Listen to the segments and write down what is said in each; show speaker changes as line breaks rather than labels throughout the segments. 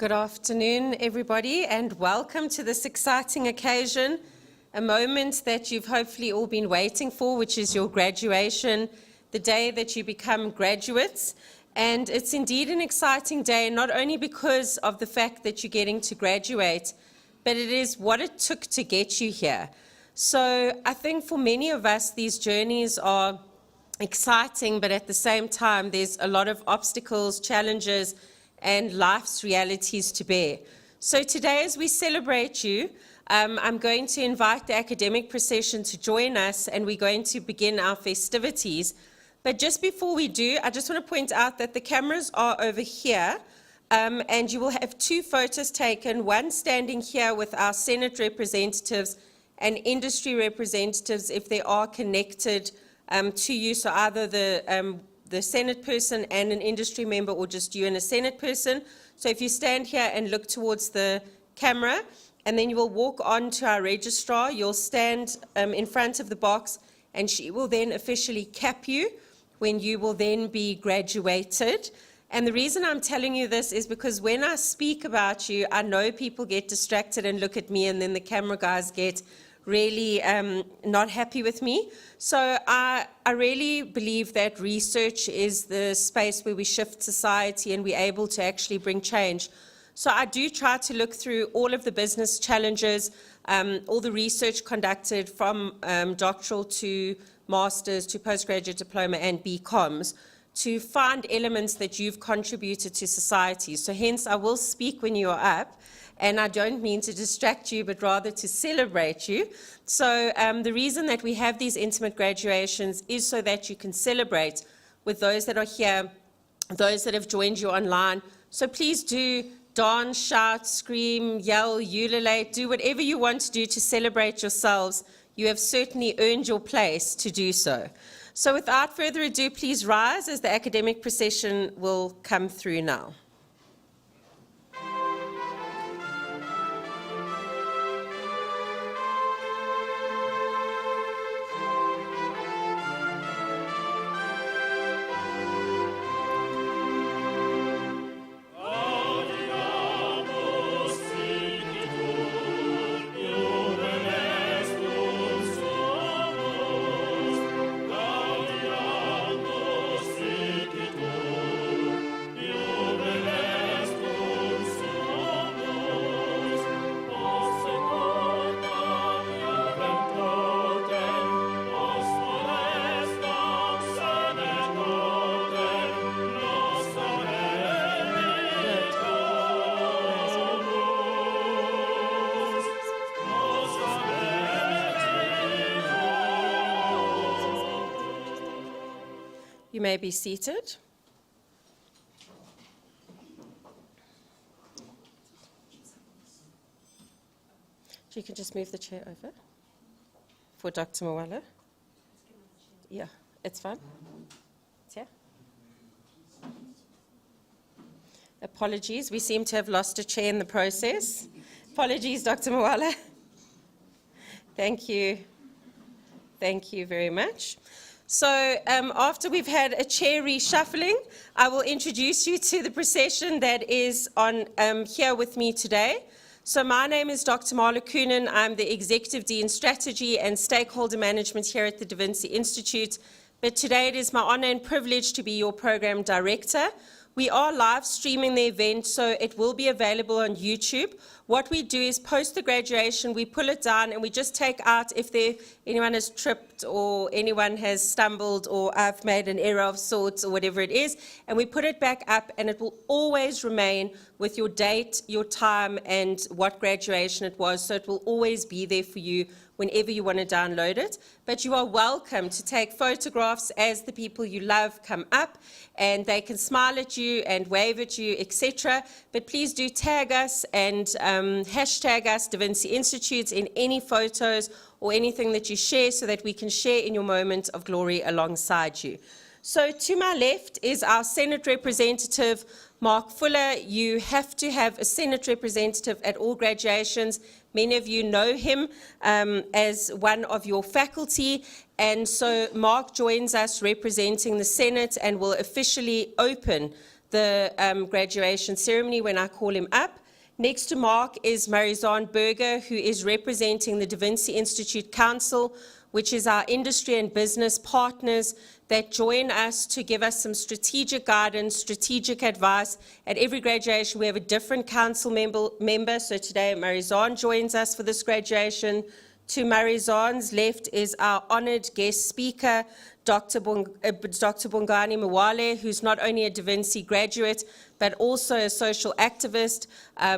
Good afternoon, everybody, and welcome to this exciting occasion, a moment that you've hopefully all been waiting for, which is your graduation, the day that you become graduates. And it's indeed an exciting day, not only because of the fact that you're getting to graduate, but it is what it took to get you here. So I think for many of us, these journeys are exciting, but at the same time, there's a lot of obstacles, challenges, and life's realities to bear. So today, as we celebrate you, I'm going to invite the academic procession to join us, and we're going to begin our festivities. But just before we do, I just want to point out that the cameras are over here, and you will have two photos taken, one standing here with our Senate representatives and industry representatives if they are connected to you, so either the Senate person and an industry member, or just you and a Senate person. So if you stand here and look towards the camera, and then you will walk on to our registrar, you'll stand in front of the box, and she will then officially cap you when you will then be graduated. And the reason I'm telling you this is because when I speak about you, I know people get distracted and look at me, and then the camera guys get really not happy with me. So I really believe that research is the space where we shift society and we're able to actually bring change. So I do try to look through all of the business challenges, all the research conducted from doctoral to master's to postgraduate diploma and BComs, to find elements that you've contributed to society. So hence I will speak when you are up. And I don't mean to distract you, but rather to celebrate you. So the reason that we have these intimate graduations is so that you can celebrate with those that are here, those that have joined you online. So please do dance, shout, scream, yell, ululate, do whatever you want to do to celebrate yourselves. You have certainly earned your place to do so. So without further ado, please rise as the academic procession will come through now. You may be seated. You can just move the chair over for Dr. Mwala. Yeah, it's fine. It's here. Apologies, we seem to have lost a chair in the process. Apologies, Dr. Mwala. Thank you. Thank you very much. So after we've had a chair reshuffling, I will introduce you to the procession that is on here with me today. So my name is Dr. Marla Coonan. I'm the Executive Dean Strategy and Stakeholder Management here at the Vinci Institute. But today it is my honor and privilege to be your Program Director. We are live streaming the event, so it will be available on YouTube. What we do is post the graduation, we pull it down, and we just take out if anyone has tripped or anyone has stumbled or I've made an error of sorts or whatever it is, and we put it back up, and it will always remain with your date, your time, and what graduation it was, so it will always be there for you whenever you want to download it. But you are welcome to take photographs as the people you love come up, and they can smile at you and wave at you, etc. But please do tag us and hashtag us, Da Vinci Institute, in any photos or anything that you share, so that we can share in your moment of glory alongside you. So to my left is our Senate representative, Mark Fuller. You have to have a Senate representative at all graduations. Many of you know him as one of your faculty, and so Mark joins us representing the Senate and will officially open the graduation ceremony when I call him up. Next to Mark is Marizanne Berger, who is representing the Vinci Institute Council, which is our industry and business partners that join us to give us some strategic guidance, strategic advice. At every graduation, we have a different council member. So today, Marizanne joins us for this graduation. To Marizanne's left is our honored guest speaker, Dr. Bongani Mwale, who's not only a Da Vinci graduate, but also a social activist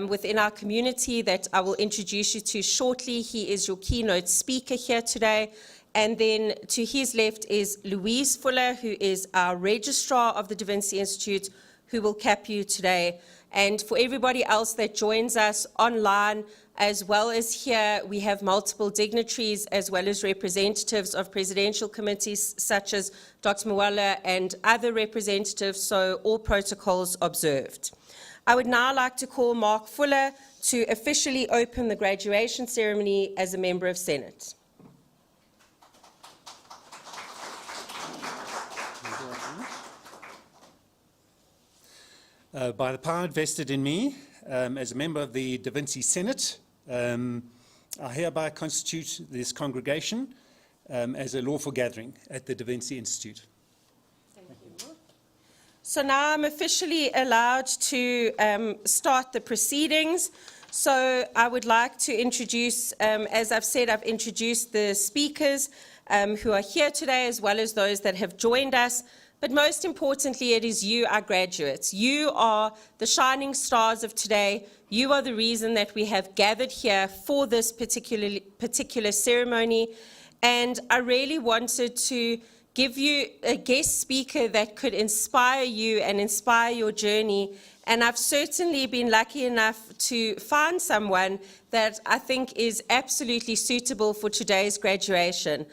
within our community that I will introduce you to shortly. He is your keynote speaker here today. And then to his left is Louise Fuller, who is our registrar of the Da Vinci Institute, who will cap you today. And for everybody else that joins us online, as well as here, we have multiple dignitaries as well as representatives of presidential committees such as Dr. Mwala and other representatives, so all protocols observed. I would now like to call Mark Fuller to officially open the graduation ceremony as a member of Senate.
By the power vested in me as a member of the Da Vinci Senate, I hereby constitute this congregation as a lawful gathering at the Da Vinci Institute.
Thank you. So now I'm officially allowed to start the proceedings. So I would like to introduce, as I've said, I've introduced the speakers who are here today, as well as those that have joined us. But most importantly, it is you, our graduates. You are the shining stars of today. You are the reason that we have gathered here for this particular ceremony. And I really wanted to give you a guest speaker that could inspire you and inspire your journey. And I've certainly been lucky enough to find someone that I think is absolutely suitable for today's graduation.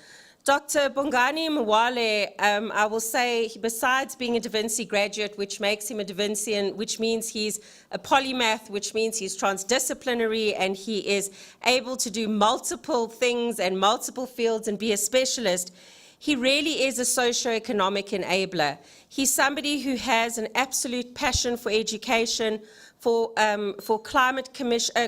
Dr. Bongani Mwale, I will say, besides being a Da Vinci graduate, which makes him a Da Vincian, which means he's a polymath, which means he's transdisciplinary, and he is able to do multiple things and multiple fields and be a specialist, he really is a socioeconomic enabler. He's somebody who has an absolute passion for education, for climate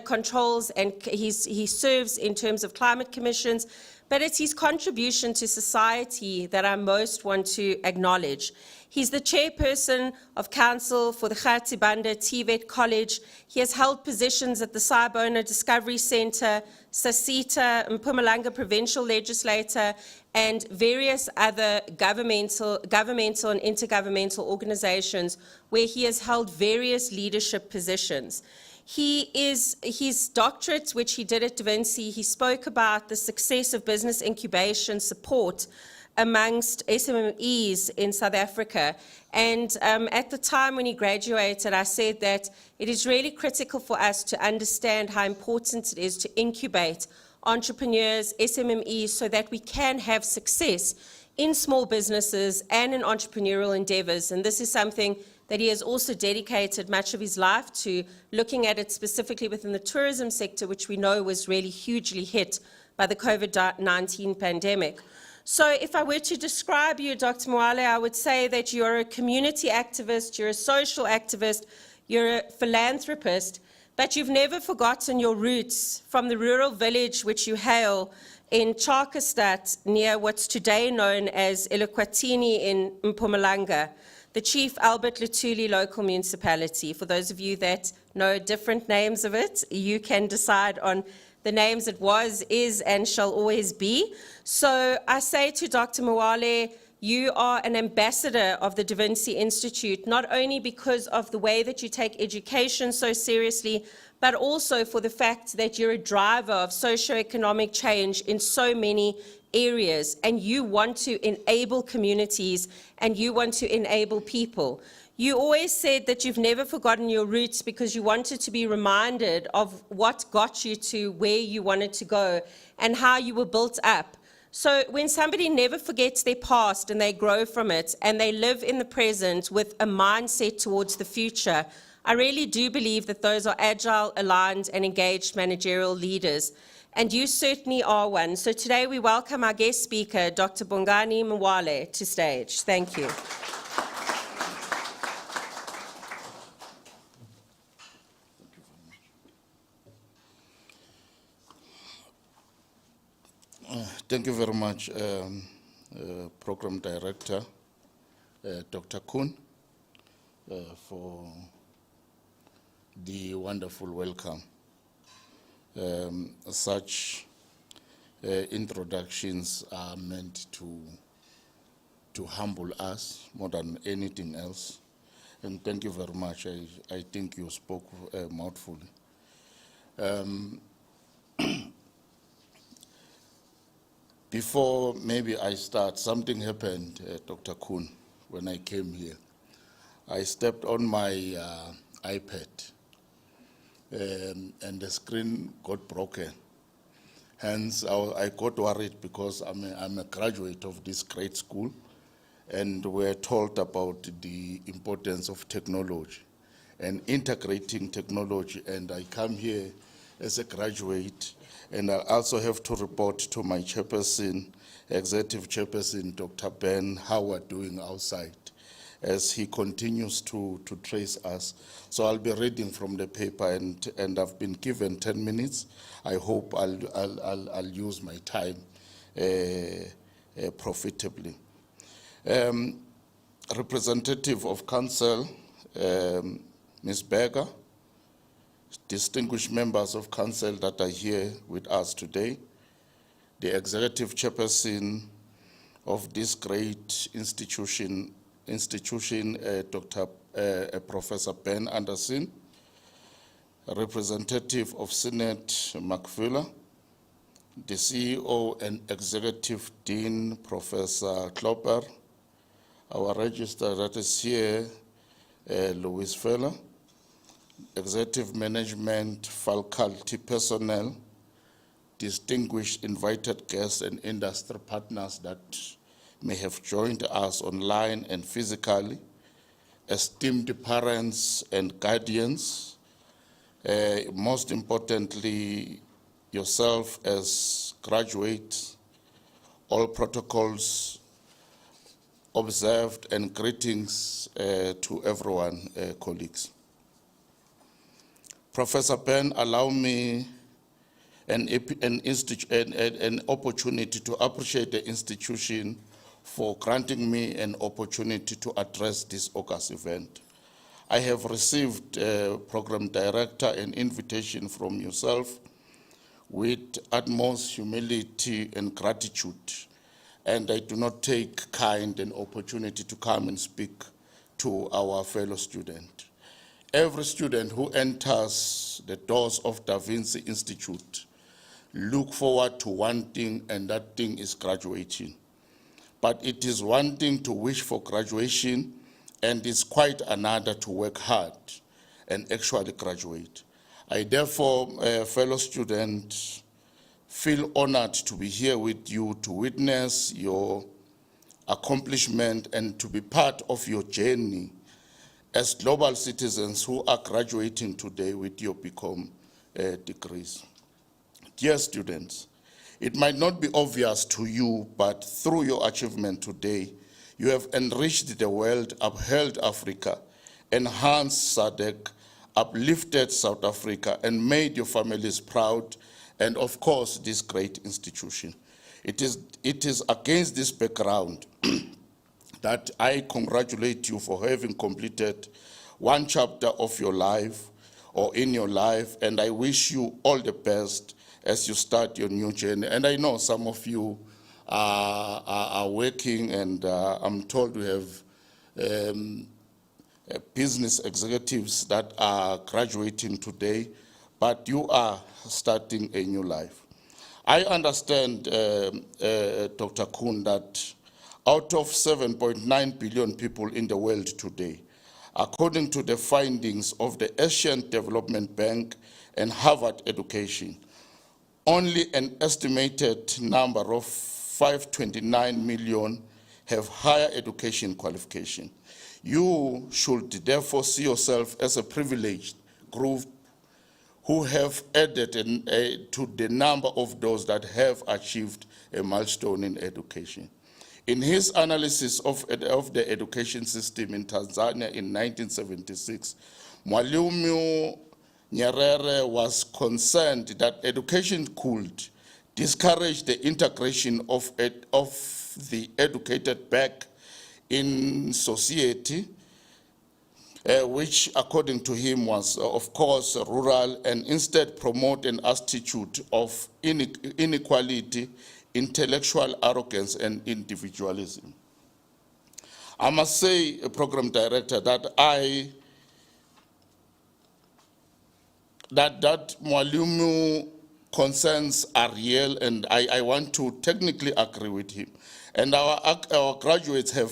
controls, and he serves in terms of climate commissions. But it's his contribution to society that I most want to acknowledge. He's the chairperson of council for the Khatibanda TVET College. He has held positions at the Sibona Discovery Centre, Sasita, Mpumalanga Provincial Legislator, and various other governmental and intergovernmental organizations where he has held various leadership positions. His doctorate, which he did at Da Vinci, he spoke about the success of business incubation support amongst SMMEs in South Africa. And at the time when he graduated, I said that it is really critical for us to understand how important it is to incubate entrepreneurs, SMMEs, so that we can have success in small businesses and in entrepreneurial endeavors. And this is something that he has also dedicated much of his life to, looking at it specifically within the tourism sector, which we know was really hugely hit by the COVID-19 pandemic. So if I were to describe you, Dr. Mwale, I would say that you're a community activist, you're a social activist, you're a philanthropist, but you've never forgotten your roots from the rural village which you hail in Charkastad, near what's today known as Elukwatini in Mpumalanga, the Chief Albert Lutuli local municipality. For those of you that know different names of it, you can decide on the names it was, is, and shall always be. So I say to Dr. Mwale, you are an ambassador of the Da Vinci Institute, not only because of the way that you take education so seriously, but also for the fact that you're a driver of socioeconomic change in so many areas, and you want to enable communities and you want to enable people. You always said that you've never forgotten your roots because you wanted to be reminded of what got you to where you wanted to go and how you were built up. So when somebody never forgets their past and they grow from it and they live in the present with a mindset towards the future, I really do believe that those are agile, aligned, and engaged managerial leaders. And you certainly are one. So today we welcome our guest speaker, Dr. Bongani Mwale, to stage. Thank you.
Thank you very much, Program Director, Dr. Kuhn, for the wonderful welcome. Such introductions are meant to humble us more than anything else. And thank you very much. I think you spoke mouthfully. Before maybe I start, something happened, Dr. Kuhn, when I came here. I stepped on my iPad and the screen got broken. Hence, I got worried because I'm a graduate of this great school, and we're told about the importance of technology and integrating technology. And I come here as a graduate, and I also have to report to my chairperson, executive chairperson, Dr. Ben, how we're doing outside as he continues to trace us. So I'll be reading from the paper, and I've been given 10 minutes. I hope I'll use my time profitably. Representative of Council, Ms. Berger, distinguished members of Council that are here with us today, the executive chairperson of this great institution, Professor Ben Anderson, a representative of Senate McFuller, the CEO and Executive Dean, Professor Klopper, our registrar that is here, Louis Feller, Executive Management, faculty personnel, distinguished invited guests and industry partners that may have joined us online and physically, esteemed parents and guardians, most importantly, yourself as graduates, all protocols observed, and greetings to everyone, colleagues. Professor Ben, allow me an opportunity to appreciate the institution for granting me an opportunity to address this August event. I have received, Program Director, an invitation from yourself with utmost humility and gratitude, and I do not take kind an opportunity to come and speak to our fellow student. Every student who enters the doors of Da Vinci Institute look forward to one thing, and that thing is graduating. But it is one thing to wish for graduation, and it's quite another to work hard and actually graduate. I therefore, fellow students, feel honored to be here with you to witness your accomplishment and to be part of your journey as global citizens who are graduating today with your BCom degrees. Dear students, it might not be obvious to you, but through your achievement today, you have enriched the world, upheld Africa, enhanced SADC, uplifted South Africa, and made your families proud, and of course, this great institution. It is against this background that I congratulate you for having completed one chapter of your life or in your life, and I wish you all the best as you start your new journey. And I know some of you are working, and I'm told we have business executives that are graduating today, but you are starting a new life. I understand, Dr. Kuhn, that out of 7.9 billion people in the world today, according to the findings of the Asian Development Bank and Harvard Education, only an estimated number of 529 million have higher education qualification. You should therefore see yourself as a privileged group who have added to the number of those that have achieved a milestone in education. In his analysis of the education system in Tanzania in 1976, Mwalimu Nyerere was concerned that education could discourage the integration of the educated back in society, which according to him was, of course, rural, and instead promote an attitude of inequality, intellectual arrogance, and individualism. I must say, Program Director, that that Mwalimu concerns are real, and I want to technically agree with him. And our graduates have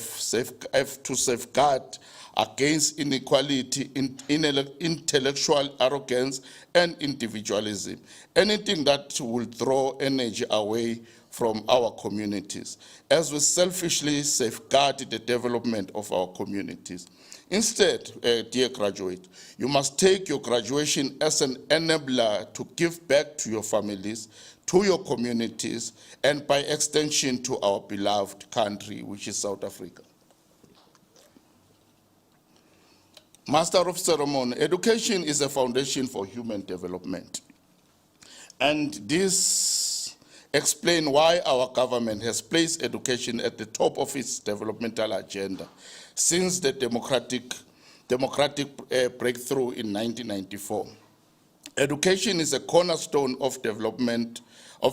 to safeguard against inequality, intellectual arrogance, and individualism. Anything that will throw energy away from our communities, as we selfishly safeguard the development of our communities. Instead, dear graduate, you must take your graduation as an enabler to give back to your families, to your communities, and by extension to our beloved country, which is South Africa. Master of Ceremony, education is a foundation for human development. And this explains why our government has placed education at the top of its developmental agenda since the democratic breakthrough in 1994. Education is a cornerstone of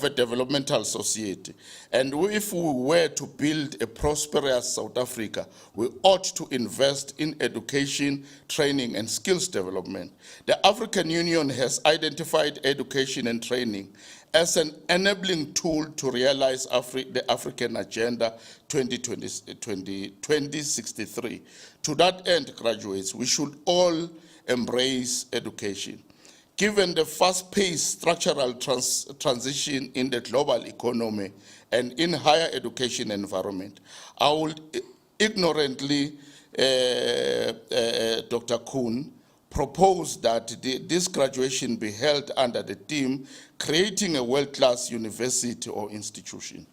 a developmental society. And if we were to build a prosperous South Africa, we ought to invest in education, training, and skills development. The African Union has identified education and training as an enabling tool to realize the African Agenda 2063. To that end, graduates, we should all embrace education. Given the fast-paced structural transition in the global economy and in higher education environment, I would ignorantly, Dr. Kuhn, propose that this graduation be held under the theme, creating a world-class university or institution.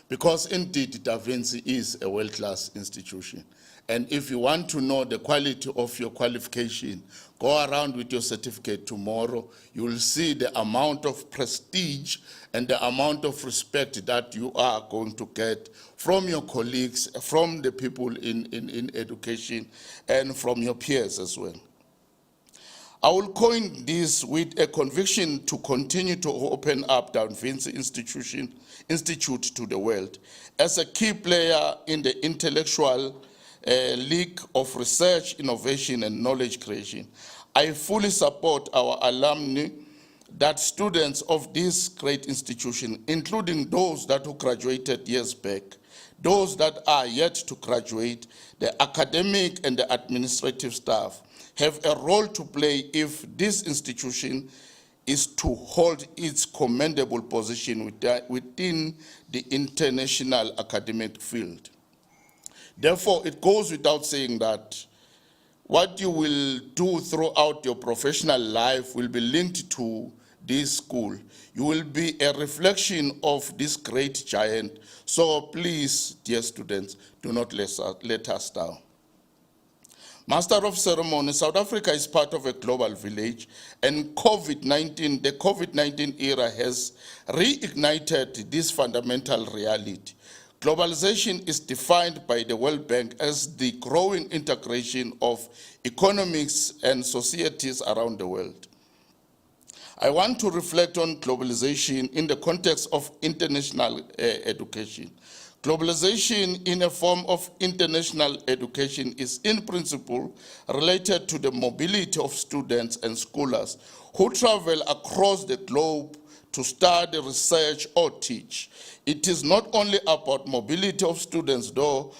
Because indeed, Da Vinci is a world-class institution. And if you want to know the quality of your qualification, go around with your certificate tomorrow. You will see the amount of prestige and the amount of respect that you are going to get from your colleagues, from the people in education, and from your peers as well. I will coin this with a conviction to continue to open up Da Vinci Institute to the world as a key player in the intellectual league of research, innovation, and knowledge creation. I fully support our alumni that students of this great institution, including those that who graduated years back, those that are yet to graduate, the academic and the administrative staff, have a role to play if this institution is to hold its commendable position within the international academic field. Therefore, it goes without saying that what you will do throughout your professional life will be linked to this school. You will be a reflection of this great giant. So please, dear students, do not let us down. Master of Ceremony, South Africa is part of a global village, and the COVID-19 era has reignited this fundamental reality. Globalization is defined by the World Bank as the growing integration of economics and societies around the world. I want to reflect on globalization in the context of international education. Globalization in a form of international education is in principle related to the mobility of students and scholars who travel across the globe to study, research, or teach. It is not only about mobility of students, though,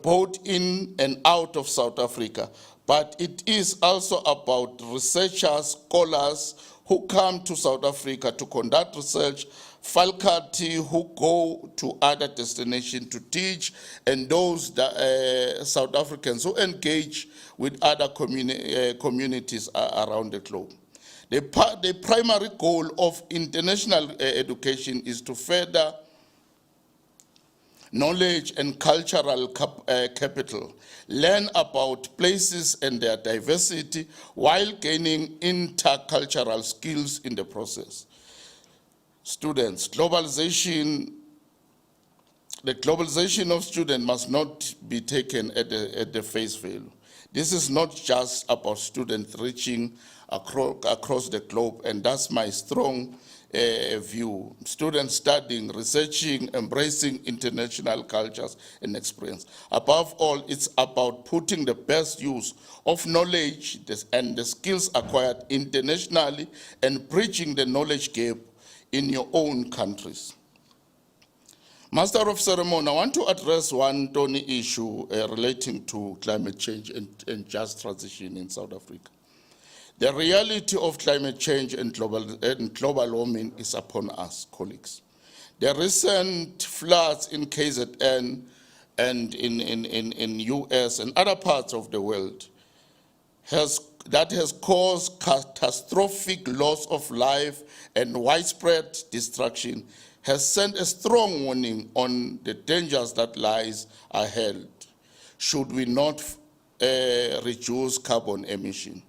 both in and out of South Africa, but it is also about researchers, scholars who come to South Africa to conduct research, faculty who go to other destinations to teach, and those South Africans who engage with other communities around the globe. The primary goal of international education is to further knowledge and cultural capital, learn about places and their diversity while gaining intercultural skills in the process. Students, the globalization of students must not be taken at the face value. This is not just about students reaching across the globe, and that's my strong view. Students studying, researching, embracing international cultures and experience. Above all, it's about putting the best use of knowledge and the skills acquired internationally and bridging the knowledge gap in your own countries. Master of Ceremony, I want to address one thorny issue relating to climate change and just transition in South Africa. The reality of climate change and global warming is upon us, colleagues. The recent floods in KZN and in US and other parts of the world has caused catastrophic loss of life and widespread destruction, has sent a strong warning on the dangers that lies ahead should we not reduce carbon emission.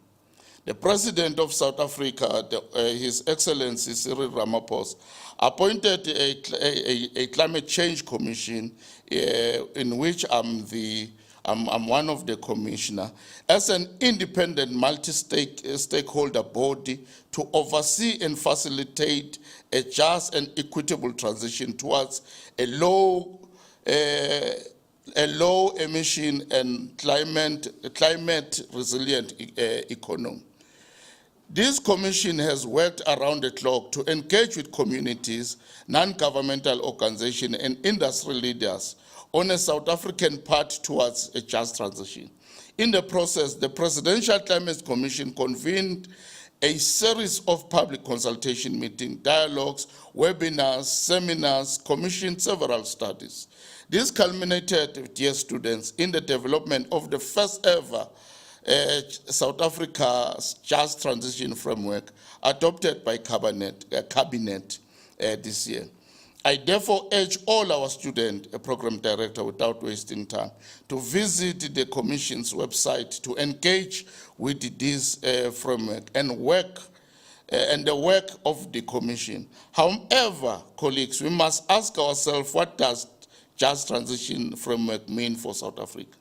The President of South Africa, His Excellency Cyril Ramaphosa, appointed a climate change commission in which I'm one of the commissioners, as an independent multi-stakeholder body to oversee and facilitate a just and equitable transition towards a low emission and climate resilient economy. This commission has worked around the clock to engage with communities, non-governmental organizations, and industry leaders on a South African path towards a just transition. In the process, the Presidential Climate Commission convened a series of public consultation meetings, dialogues, webinars, seminars, commissioned several studies. This culminated, dear students, in the development of the first ever South Africa's Just Transition Framework adopted by Cabinet this year. I therefore urge all our student program director, without wasting time, to visit the Commission's website to engage with this framework and the work of the Commission. However, colleagues, we must ask ourselves, what does Just Transition Framework mean for South Africa?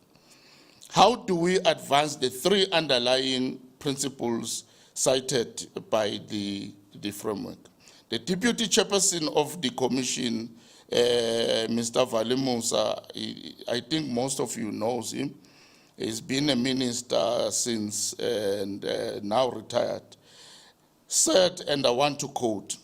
How do we advance the three underlying principles cited by the framework? The Deputy Chairperson of the Commission, Mr. Valimusa, I think most of you knows him. He's been a minister since and now retired, said, and I want to quote,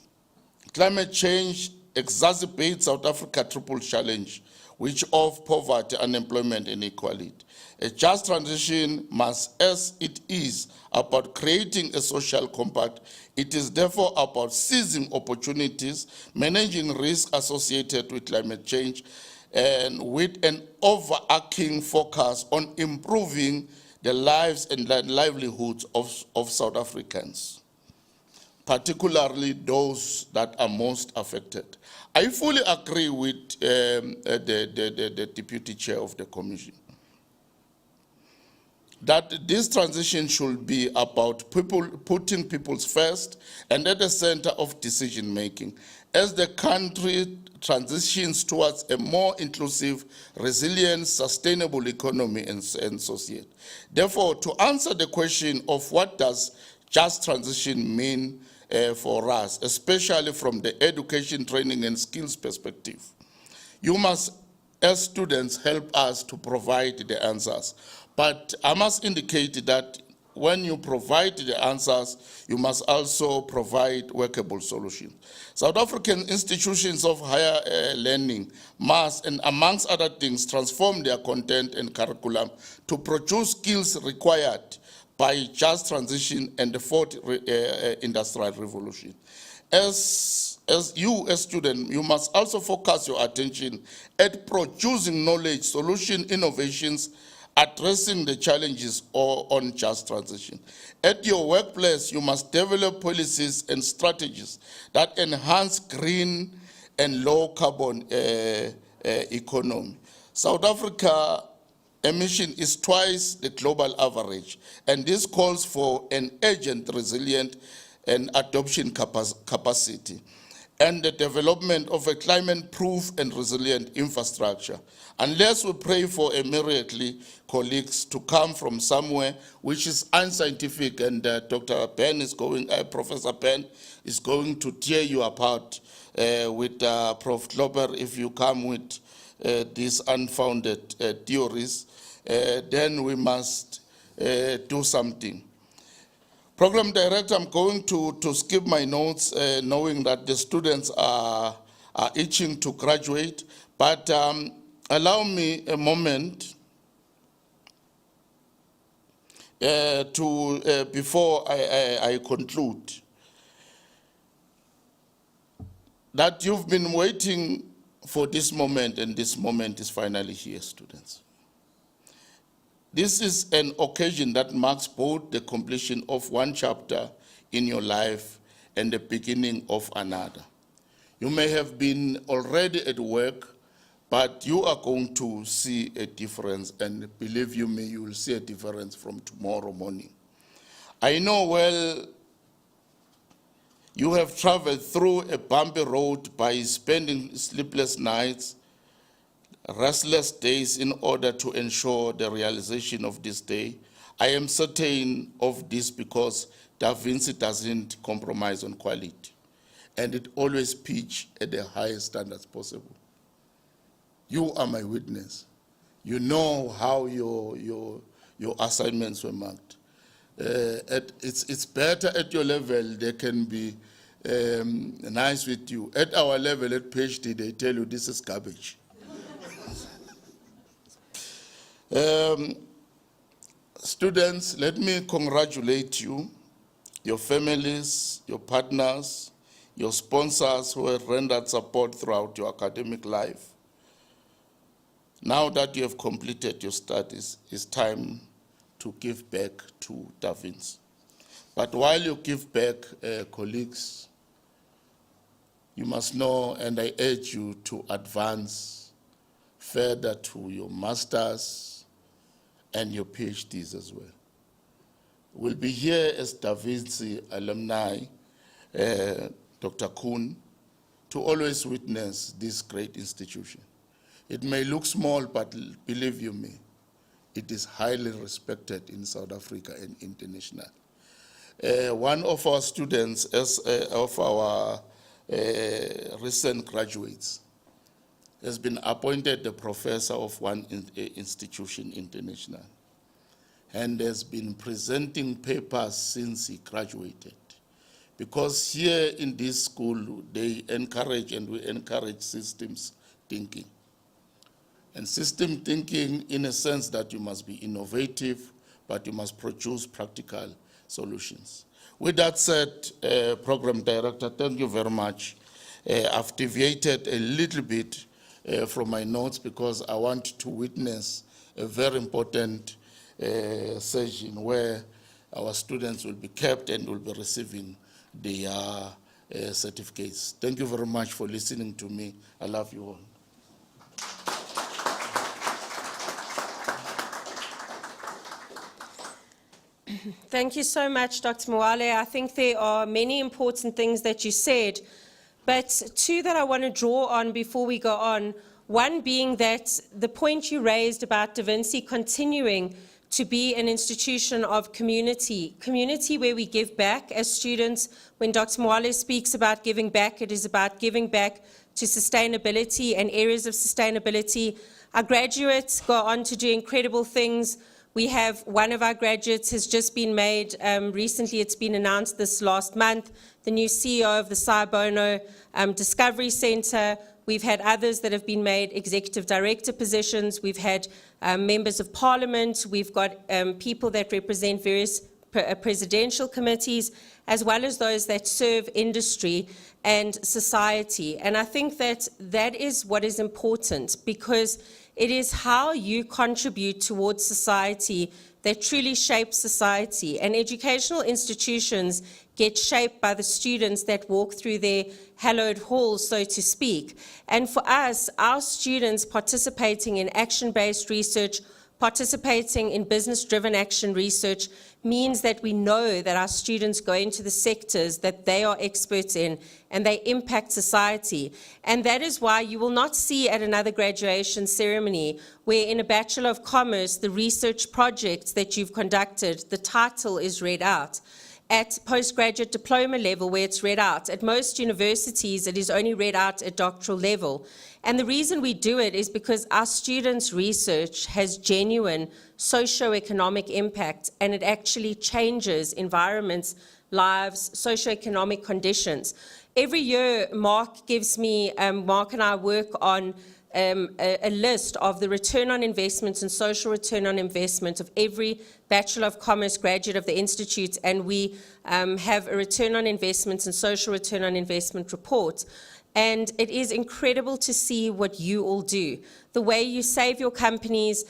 "Climate change exacerbates South Africa's triple challenge, which of poverty, unemployment, and inequality. A just transition must, as it is about creating a social compact, it is therefore about seizing opportunities, managing risks associated with climate change, and with an overarching focus on improving the lives and livelihoods of South Africans, particularly those that are most affected." I fully agree with the Deputy Chair of the Commission that this transition should be about putting people first and at the center of decision making as the country transitions towards a more inclusive, resilient, sustainable economy and society. Therefore, to answer the question of what does just transition mean for us, especially from the education, training, and skills perspective, you must, as students, help us to provide the answers. But I must indicate that when you provide the answers, you must also provide workable solutions. South African institutions of higher learning must, and amongst other things, transform their content and curriculum to produce skills required by just transition and the fourth industrial revolution. As you, as students, you must also focus your attention at producing knowledge, solution, innovations, addressing the challenges on just transition. At your workplace, you must develop policies and strategies that enhance green and low carbon economy. South Africa emission is twice the global average, and this calls for an urgent, resilient, and adoption capacity. and the development of a climate-proof and resilient infrastructure. Unless we pray for a miracle, colleagues, to come from somewhere which is unscientific, and Dr. Ben is going, Professor Ben is going to tear you apart with Prof. Glober if you come with these unfounded theories, then we must do something. Program Director, I'm going to skip my notes, knowing that the students are itching to graduate, but allow me a moment before I conclude, that you've been waiting for this moment, and this moment is finally here, students. This is an occasion that marks both the completion of one chapter in your life and the beginning of another. You may have been already at work, but you are going to see a difference, and believe you me, you will see a difference from tomorrow morning. I know well you have traveled through a bumpy road by spending sleepless nights, restless days in order to ensure the realization of this day. I am certain of this because Vinci doesn't compromise on quality, and it always pitch at the highest standards possible. You are my witness. You know how your assignments were marked. It's better at your level, they can be nice with you. At our level, at PhD, they tell you this is garbage. Students, let me congratulate you, your families, your partners, your sponsors who have rendered support throughout your academic life. Now that you have completed your studies, it's time to give back to Vinci. But while you give back, colleagues, you must know, and I urge you to advance further to your masters and your PhDs as well. We'll be here as Vinci alumni, Dr. Kuhn, to always witness this great institution. It may look small, but believe you me, it is highly respected in South Africa and international. One of our students, of our recent graduates, has been appointed the professor of one institution international, and has been presenting papers since he graduated. Because here in this school, they encourage, and we encourage, systems thinking. And system thinking in a sense that you must be innovative, but you must produce practical solutions. With that said, Program Director, thank you very much. I've deviated a little bit from my notes because I want to witness a very important session where our students will be kept and will be receiving their certificates. Thank you very much for listening to me. I love you all.
Thank you so much, Dr. Mwale. I think there are many important things that you said, but two that I want to draw on before we go on. One being that the point you raised about Vinci continuing to be an institution of community where we give back as students. When Dr. Mwale speaks about giving back, it is about giving back to sustainability and areas of sustainability. Our graduates go on to do incredible things. We have one of our graduates has just been made, recently it's been announced this last month, the new CEO of the Saibono Discovery Center. We've had others that have been made executive director positions. We've had members of parliament. We've got people that represent various presidential committees, as well as those that serve industry and society. And I think that that is what is important, because it is how you contribute towards society that truly shapes society. And educational institutions get shaped by the students that walk through their hallowed halls, so to speak. And for us, our students participating in action-based research, participating in business-driven action research means that we know that our students go into the sectors that they are experts in and they impact society. And that is why you will not see at another graduation ceremony where in a Bachelor of Commerce, the research project that you've conducted, the title is read out. At postgraduate diploma level where it's read out. At most universities, it is only read out at doctoral level. And the reason we do it is because our students' research has genuine socio-economic impact, and it actually changes environments, lives, socio-economic conditions. Every year, Mark and I work on a list of the return on investment and social return on investment of every Bachelor of Commerce graduate of the Institute, and we have a return on investment and social return on investment report. And it is incredible to see what you all do. The way you save your companies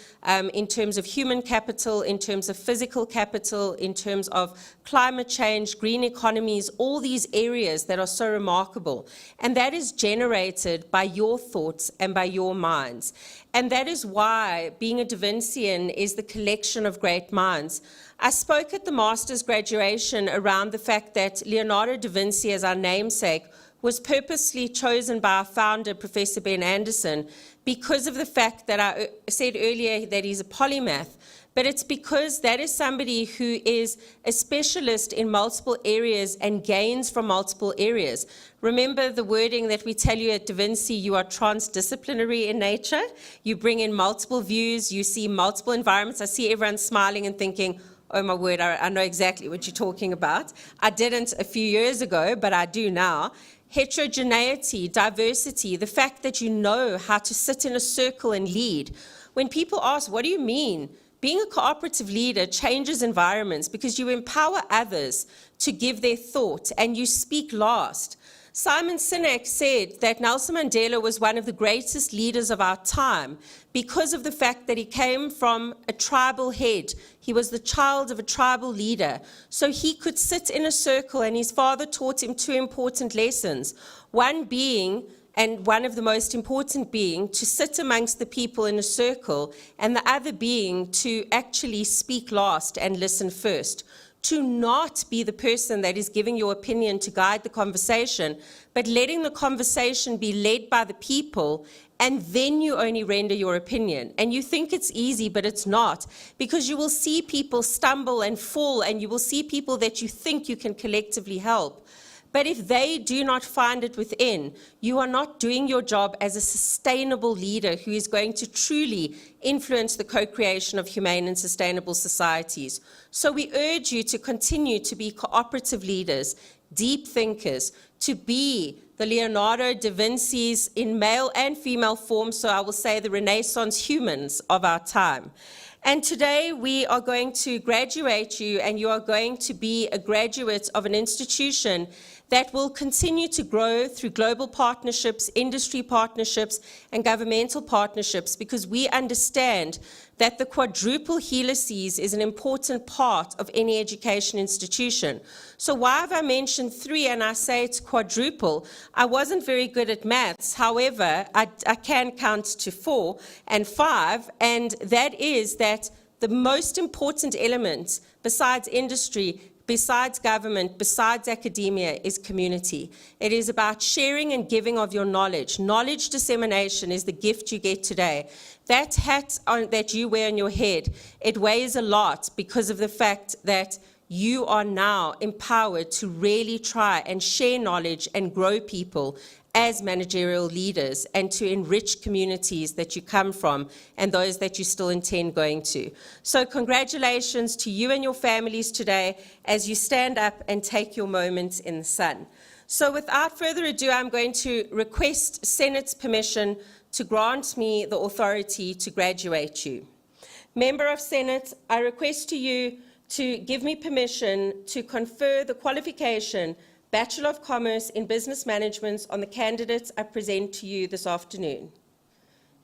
in terms of human capital, in terms of physical capital, in terms of climate change, green economies, all these areas that are so remarkable. And that is generated by your thoughts and by your minds. And that is why being a Da Vincian is the collection of great minds. I spoke at the master's graduation around the fact that Leonardo da Vinci, as our namesake, was purposely chosen by our founder, Professor Ben Anderson, because of the fact that I said earlier that he's a polymath, but it's because that is somebody who is a specialist in multiple areas and gains from multiple areas. Remember the wording that we tell you at Da Vinci, you are transdisciplinary in nature. You bring in multiple views, you see multiple environments. I see everyone smiling and thinking, oh my word, I know exactly what you're talking about. I didn't a few years ago, but I do now. Heterogeneity, diversity, the fact that you know how to sit in a circle and lead. When people ask, what do you mean? Being a cooperative leader changes environments because you empower others to give their thought and you speak last. Simon Sinek said that Nelson Mandela was one of the greatest leaders of our time because of the fact that he came from a tribal head. He was the child of a tribal leader. So he could sit in a circle, and his father taught him two important lessons. One being, and one of the most important being, to sit amongst the people in a circle, and the other being to actually speak last and listen first. To not be the person that is giving your opinion to guide the conversation, but letting the conversation be led by the people, and then you only render your opinion. And you think it's easy, but it's not, because you will see people stumble and fall, and you will see people that you think you can collectively help. But if they do not find it within, you are not doing your job as a sustainable leader who is going to truly influence the co-creation of humane and sustainable societies. So we urge you to continue to be cooperative leaders, deep thinkers, to be the Leonardo da Vinci's in male and female form, so I will say the Renaissance humans of our time. And today we are going to graduate you, and you are going to be a graduate of an institution that will continue to grow through global partnerships, industry partnerships, and governmental partnerships, because we understand that the quadruple helices is an important part of any education institution. So why have I mentioned 3 and I say it's quadruple? I wasn't very good at maths. However, I can count to 4 and 5, and that is that the most important element besides industry, besides government, besides academia, is community. It is about sharing and giving of your knowledge. Knowledge dissemination is the gift you get today. That hat that you wear on your head, it weighs a lot because of the fact that you are now empowered to really try and share knowledge and grow people as managerial leaders and to enrich communities that you come from and those that you still intend going to. So congratulations to you and your families today as you stand up and take your moment in the sun. So without further ado, I'm going to request Senate's permission to grant me the authority to graduate you. Member of Senate, I request to you to give me permission to confer the qualification Bachelor of Commerce in Business Management on the candidates I present to you this afternoon.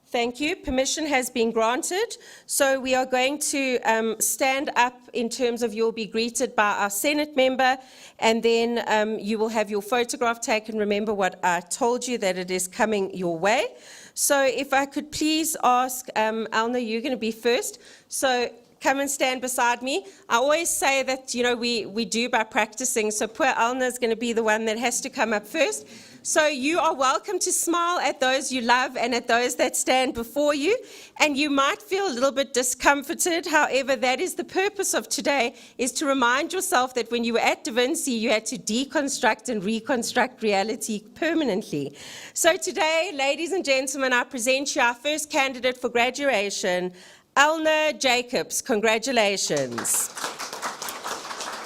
Thank you. Permission has been granted. So we are going to stand up in terms of you'll be greeted by our Senate member, and then you will have your photograph taken. Remember what I told you, that it is coming your way. So if I could please ask, Alna, you're going to be first. So come and stand beside me. I always say that, you know, we do by practicing. So poor Alna is going to be the one that has to come up first. So you are welcome to smile at those you love and at those that stand before you. And you might feel a little bit discomforted. However, that is the purpose of today, is to remind yourself that when you were at Vinci, you had to deconstruct and reconstruct reality permanently. So today, ladies and gentlemen, I present you our first candidate for graduation, Alna Jacobs. Congratulations.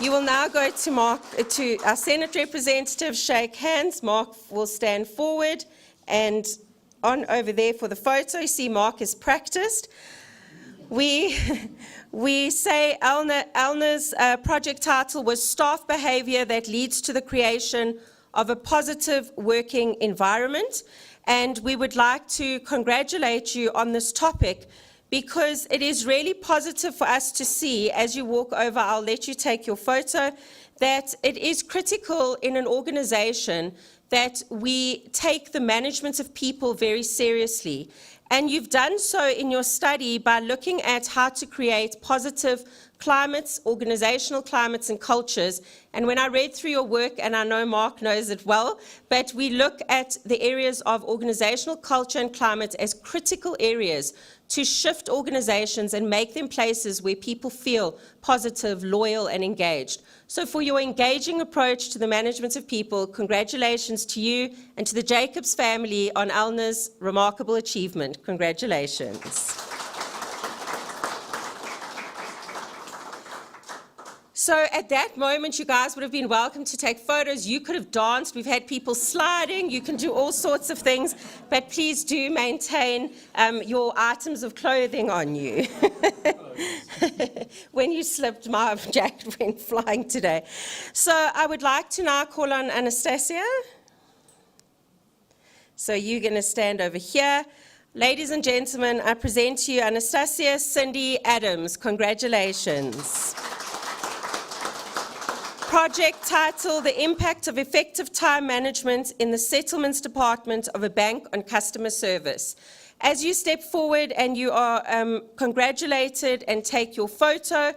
You will now go to our Senate representative, shake hands. Mark will stand forward and on over there for the photo. You see Mark is practiced. We say Alna's project title was Staff Behavior That Leads to the Creation of a Positive Working Environment. And we would like to congratulate you on this topic, because it is really positive for us to see, as you walk over, I'll let you take your photo, that it is critical in an organization that we take the management of people very seriously. And you've done so in your study by looking at how to create positive climates, organizational climates and cultures. And when I read through your work, and I know Mark knows it well, but we look at the areas of organizational culture and climate as critical areas to shift organizations and make them places where people feel positive, loyal, and engaged. So for your engaging approach to the management of people, congratulations to you and to the Jacobs family on Alna's remarkable achievement. Congratulations. So at that moment, you guys would have been welcome to take photos. You could have danced. We've had people sliding. You can do all sorts of things. But please do maintain your items of clothing on you. When you slipped, my jacket went flying today. So I would like to now call on Anastasia. So you're going to stand over here. Ladies and gentlemen, I present to you Anastasia Cindy Adams. Congratulations. Project title, The Impact of Effective Time Management in the Settlements Department of a Bank on Customer Service. As you step forward and you are congratulated and take your photo,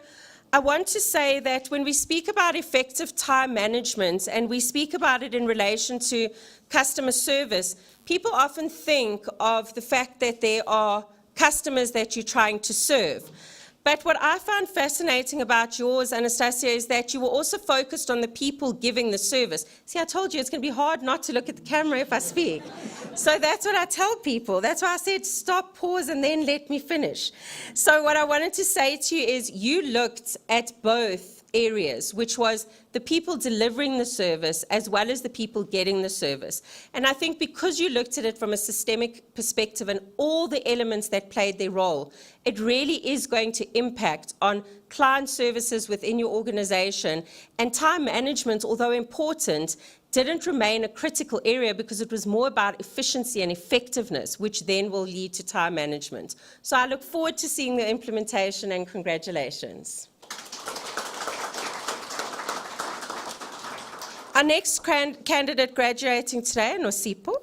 I want to say that when we speak about effective time management and we speak about it in relation to customer service, people often think of the fact that there are customers that you're trying to serve. But what I found fascinating about yours, Anastasia, is that you were also focused on the people giving the service. See, I told you it's going to be hard not to look at the camera if I speak. So that's what I tell people. That's why I said stop, pause, and then let me finish. So what I wanted to say to you is you looked at both areas, which was the people delivering the service as well as the people getting the service. And I think because you looked at it from a systemic perspective and all the elements that played their role, it really is going to impact on client services within your organization. And time management, although important, didn't remain a critical area because it was more about efficiency and effectiveness, which then will lead to time management. So I look forward to seeing the implementation, and congratulations. Our next candidate graduating today, Nosipho.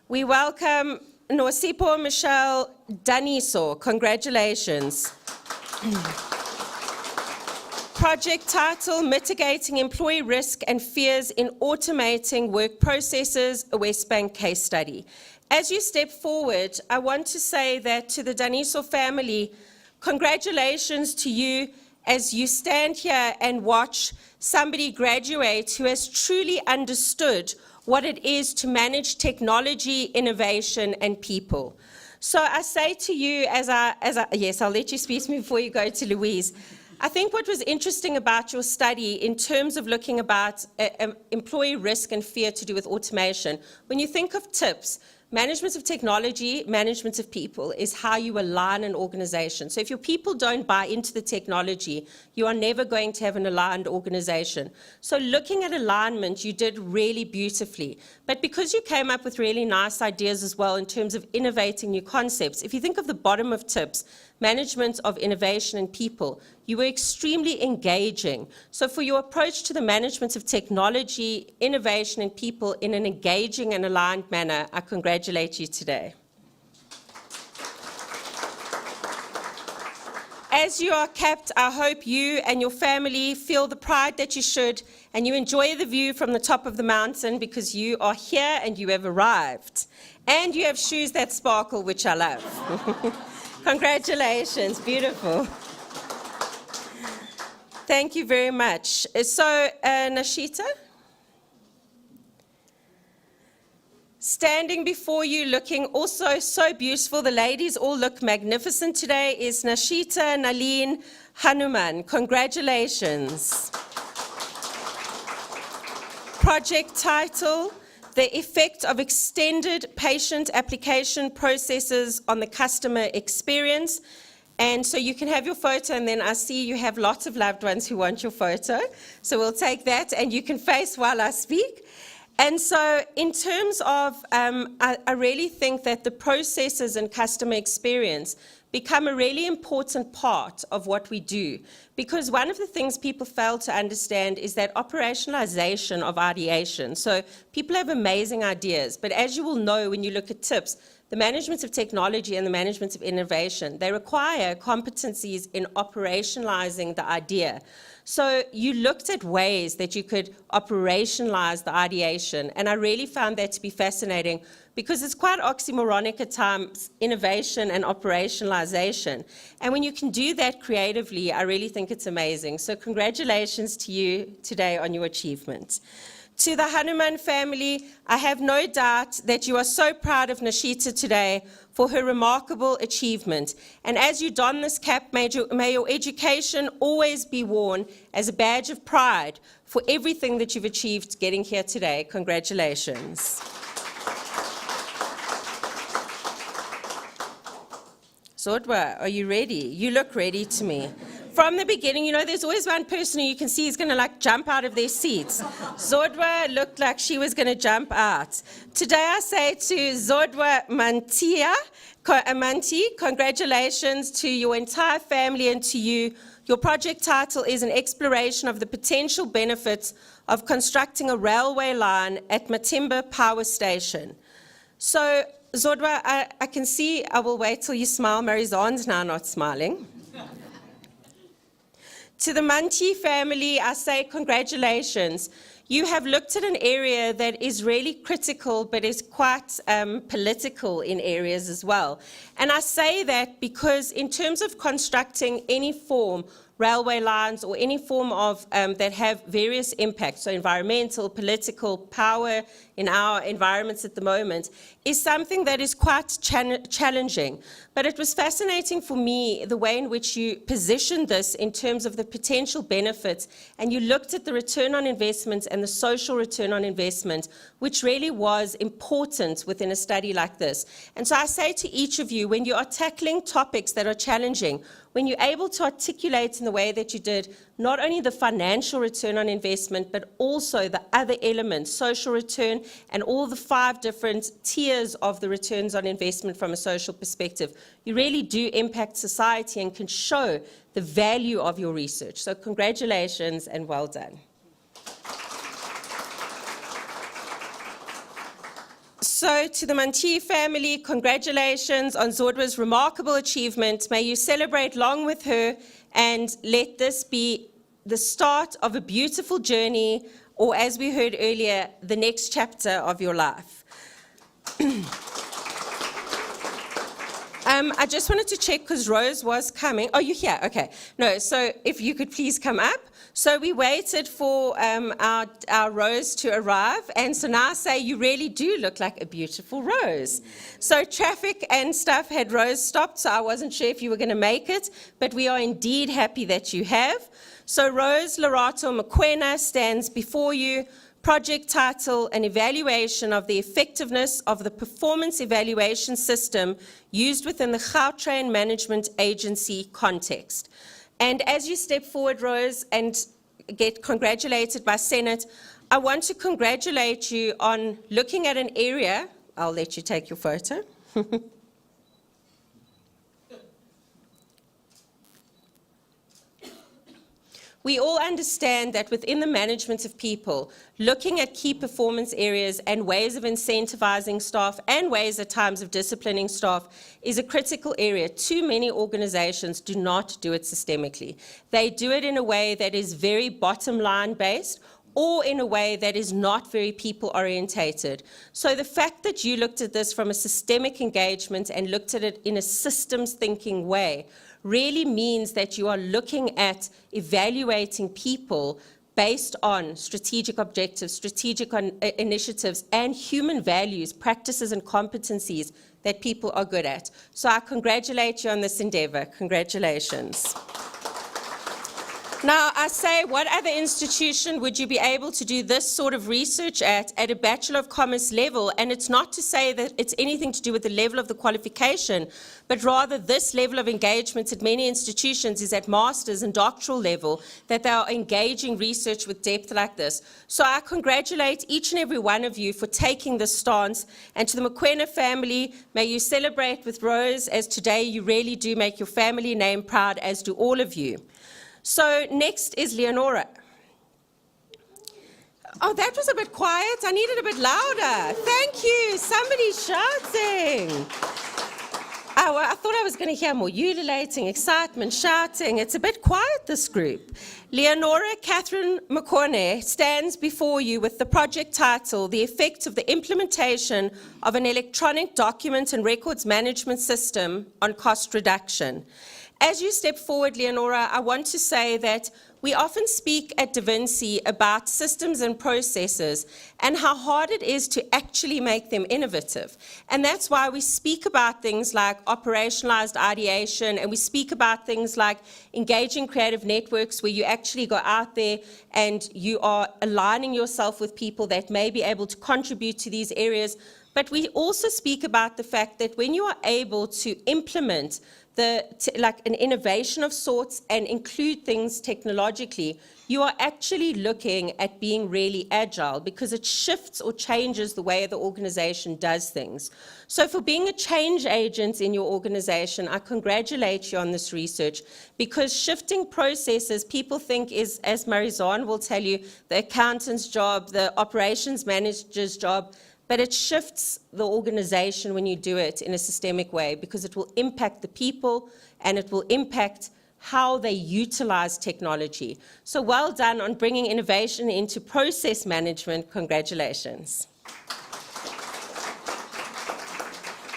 We welcome Nosipho Michelle Daniso. Congratulations. Project title, Mitigating Employee Risk and Fears in Automating Work Processes, a West Bank case study. As you step forward, I want to say that to the Daniso family, congratulations to you as you stand here and watch somebody graduate who has truly understood what it is to manage technology, innovation, and people. So I say to you, yes, I'll let you speak to me before you go to Louise. I think what was interesting about your study in terms of looking about employee risk and fear to do with automation, when you think of tips, Management of technology, management of people is how you align an organization. So if your people don't buy into the technology, you are never going to have an aligned organization. So looking at alignment, you did really beautifully. But because you came up with really nice ideas as well in terms of innovating new concepts, if you think of the bottom of tips, management of innovation and people, you were extremely engaging. So for your approach to the management of technology, innovation and people in an engaging and aligned manner, I congratulate you today. As you are capped, I hope you and your family feel the pride that you should, and you enjoy the view from the top of the mountain because you are here and you have arrived. And you have shoes that sparkle, which I love. Congratulations, beautiful. Thank you very much. So, Nashita? Standing before you looking also so beautiful, the ladies all look magnificent today, is Nashita Nalin Hanuman. Congratulations. Project title, The Effect of Extended Patient Application Processes on the Customer Experience. And so you can have your photo, and then I see you have lots of loved ones who want your photo. So we'll take that, and you can face while I speak. And so in terms of, I really think that the processes and customer experience become a really important part of what we do. Because one of the things people fail to understand is that operationalization of ideation. So people have amazing ideas, but as you will know when you look at tips, the management of technology and the management of innovation, they require competencies in operationalizing the idea. So you looked at ways that you could operationalize the ideation, and I really found that to be fascinating because it's quite oxymoronic at times, innovation and operationalization. And when you can do that creatively, I really think it's amazing. So congratulations to you today on your achievement. To the Hanuman family, I have no doubt that you are so proud of Nashita today for her remarkable achievement. And as you don this cap, may your education always be worn as a badge of pride for everything that you've achieved getting here today. Congratulations. Zodwa, are you ready? You look ready to me. From the beginning, you know, there's always one person who you can see is going to like jump out of their seats. Zodwa looked like she was going to jump out. Today I say to Zodwa Manti, congratulations to your entire family and to you. Your project title is an exploration of the potential benefits of constructing a railway line at Matimba Power Station. So, Zodwa, I can see, I will wait till you smile. Marizan's now not smiling. To the Manti family, I say congratulations. You have looked at an area that is really critical, but is quite political in areas as well. And I say that because in terms of constructing any form, railway lines or any form of that have various impacts, so environmental, political, power in our environments at the moment, is something that is quite challenging. But it was fascinating for me the way in which you positioned this in terms of the potential benefits, and you looked at the return on investment and the social return on investment, which really was important within a study like this. And so I say to each of you, when you are tackling topics that are challenging, when you're able to articulate in the way that you did, not only the financial return on investment, but also the other elements, social return, and all the 5 different tiers of the returns on investment from a social perspective, you really do impact society and can show the value of your research. So congratulations and well done. So to the Manti family, congratulations on Zodwa's remarkable achievement. May you celebrate long with her, and let this be the start of a beautiful journey, or as we heard earlier, the next chapter of your life. I just wanted to check because Rose was coming. Oh, you're here, okay. No, so if you could please come up. So we waited for our Rose to arrive, and so now I say you really do look like a beautiful Rose. So traffic and stuff had Rose stopped, so I wasn't sure if you were going to make it, but we are indeed happy that you have. So Rose Lorato Mokoena stands before you. project title, An Evaluation of the Effectiveness of the Performance Evaluation System Used Within the Gautrain Management Agency Context. And as you step forward, Rose, and get congratulated by Senate, I want to congratulate you on looking at an area. I'll let you take your photo. We all understand that within the management of people, looking at key performance areas and ways of incentivizing staff and ways at times of disciplining staff is a critical area. Too many organizations do not do it systemically. They do it in a way that is very bottom line based, or in a way that is not very people-orientated. So the fact that you looked at this from a systemic engagement and looked at it in a systems-thinking way really means that you are looking at evaluating people based on strategic objectives, strategic initiatives, and human values, practices, and competencies that people are good at. So I congratulate you on this endeavor. Congratulations. Now, I say, what other institution would you be able to do this sort of research at a Bachelor of Commerce level? And it's not to say that it's anything to do with the level of the qualification, but rather this level of engagement at many institutions is at master's and doctoral level, that they are engaging research with depth like this. So I congratulate each and every one of you for taking this stance. And to the Mokoena family, may you celebrate with Rose, as today you really do make your family name proud, as do all of you. So next is Leonora. Oh, that was a bit quiet. I need it a bit louder. Thank you. Somebody's shouting. Oh, well, I thought I was going to hear more ululating, excitement, shouting. It's a bit quiet, this group. Leonora Catherine Mokone stands before you with the project title, The Effect of the Implementation of an Electronic Document and Records Management System on Cost Reduction. As you step forward, Leonora, I want to say that we often speak at Vinci about systems and processes and how hard it is to actually make them innovative. And that's why we speak about things like operationalized ideation, and we speak about things like engaging creative networks where you actually go out there and you are aligning yourself with people that may be able to contribute to these areas. But we also speak about the fact that when you are able to implement like an innovation of sorts and include things technologically, you are actually looking at being really agile, because it shifts or changes the way the organization does things. So for being a change agent in your organization, I congratulate you on this research, because shifting processes, people think is, as Marizan will tell you, the accountant's job, the operations manager's job. But it shifts the organization when you do it in a systemic way, because it will impact the people and it will impact how they utilize technology. So well done on bringing innovation into process management. Congratulations.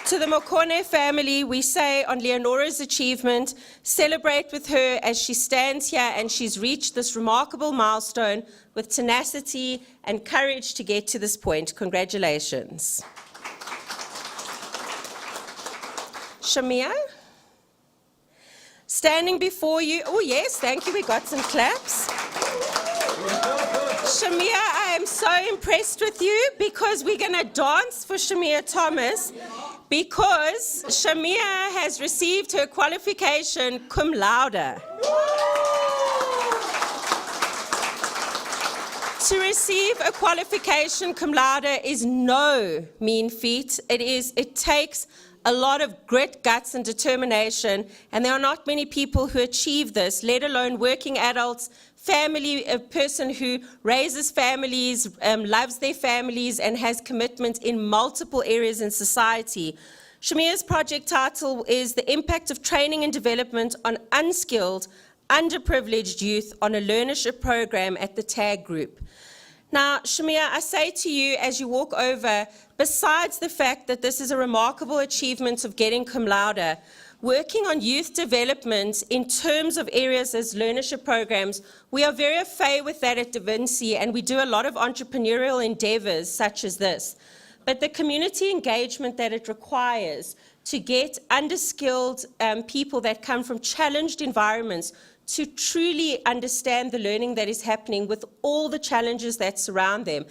To the Mokone family, we say on Leonora's achievement, celebrate with her as she stands here and she's reached this remarkable milestone with tenacity and courage to get to this point. Congratulations. Shamia? Standing before you, oh yes, thank you, we got some claps. Shamia, I am so impressed with you, because we're going to dance for Shamia Thomas, because Shamia has received her qualification cum laude. To receive a qualification cum laude is no mean feat. It takes a lot of grit, guts, and determination, and there are not many people who achieve this, let alone working adults, a person who raises families, loves their families, and has commitment in multiple areas in society. Shamia's project title is The Impact of Training and Development on Unskilled, Underprivileged Youth on a Learnership Program at the TAG Group. Now, Shamia, I say to you as you walk over, besides the fact that this is a remarkable achievement of getting cum laude, working on youth development in terms of areas as learnership programs, we are very au fait with that at Vinci, and we do a lot of entrepreneurial endeavors such as this. But the community engagement that it requires to get underskilled people that come from challenged environments to truly understand the learning that is happening with all the challenges that surround them,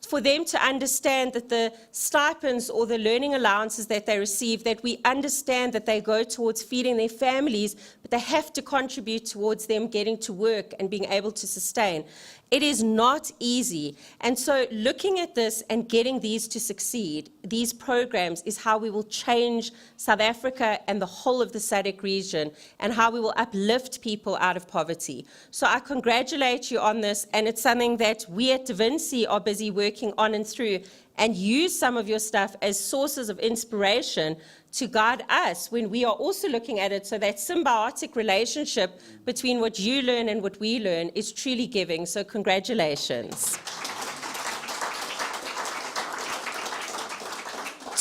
for them to understand that the stipends or the learning allowances that they receive, that we understand that they go towards feeding their families, but they have to contribute towards them getting to work and being able to sustain. It is not easy. And so looking at this and getting these to succeed, these programs, is how we will change South Africa and the whole of the SADC region, and how we will uplift people out of poverty. So I congratulate you on this, and it's something that we at Vinci are busy working on and through, and use some of your stuff as sources of inspiration to guide us when we are also looking at it, so that symbiotic relationship between what you learn and what we learn is truly giving. So congratulations.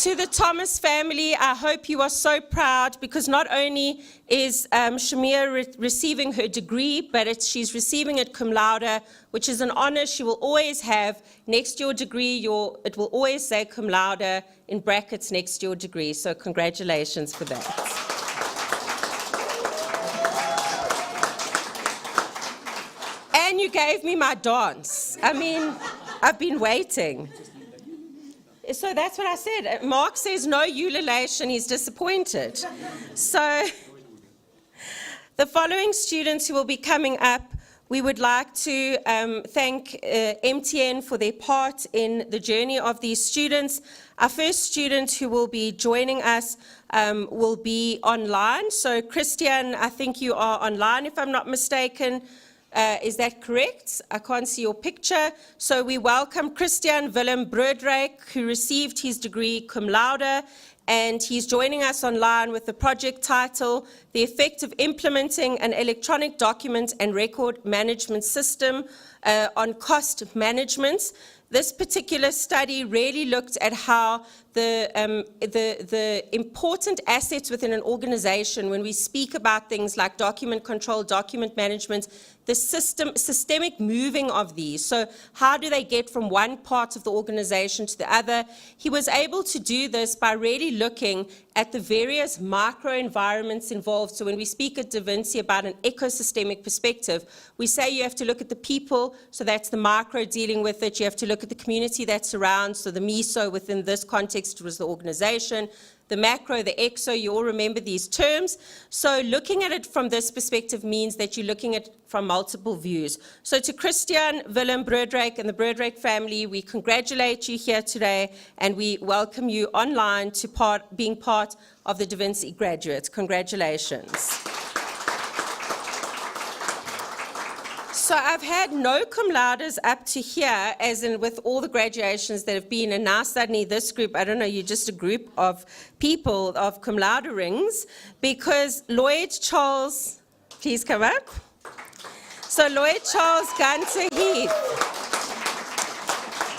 To the Thomas family, I hope you are so proud, because not only is Shamir receiving her degree, but she's receiving it cum laude, which is an honor she will always have. Next to your degree, it will always say cum laude in brackets next to your degree. So congratulations for that. And you gave me my dance. I mean, I've been waiting. So that's what I said. Mark says no ululation, he's disappointed. So the following students who will be coming up, we would like to thank MTN for their part in the journey of these students. Our first student who will be joining us will be online. So Christian, I think you are online, if I'm not mistaken. Is that correct? I can't see your picture. So we welcome Christian Willem Broodryk, who received his degree cum laude, and he's joining us online with the project title, The Effect of Implementing an Electronic Document and Record Management System on Cost Management. This particular study really looked at how the important assets within an organization, when we speak about things like document control, document management, the systemic moving of these. So how do they get from one part of the organization to the other? He was able to do this by really looking at the various micro-environments involved. So when we speak at Da Vinci about an ecosystemic perspective, we say you have to look at the people, so that's the micro dealing with it. You have to look at the community that surrounds, so the meso within this context was the organization. The macro, the exo, you all remember these terms. So looking at it from this perspective means that you're looking at it from multiple views. So to Christian Willem Broodryk and the Broodryk family, we congratulate you here today, and we welcome you online to being part of the Da Vinci graduates. Congratulations. So I've had no cum laudes up to here, as in with all the graduations that have been, and now suddenly this group, I don't know, you're just a group of people, of cum laude rings, because Lloyd Charles, please come up. So Lloyd Charles Gunter Heath.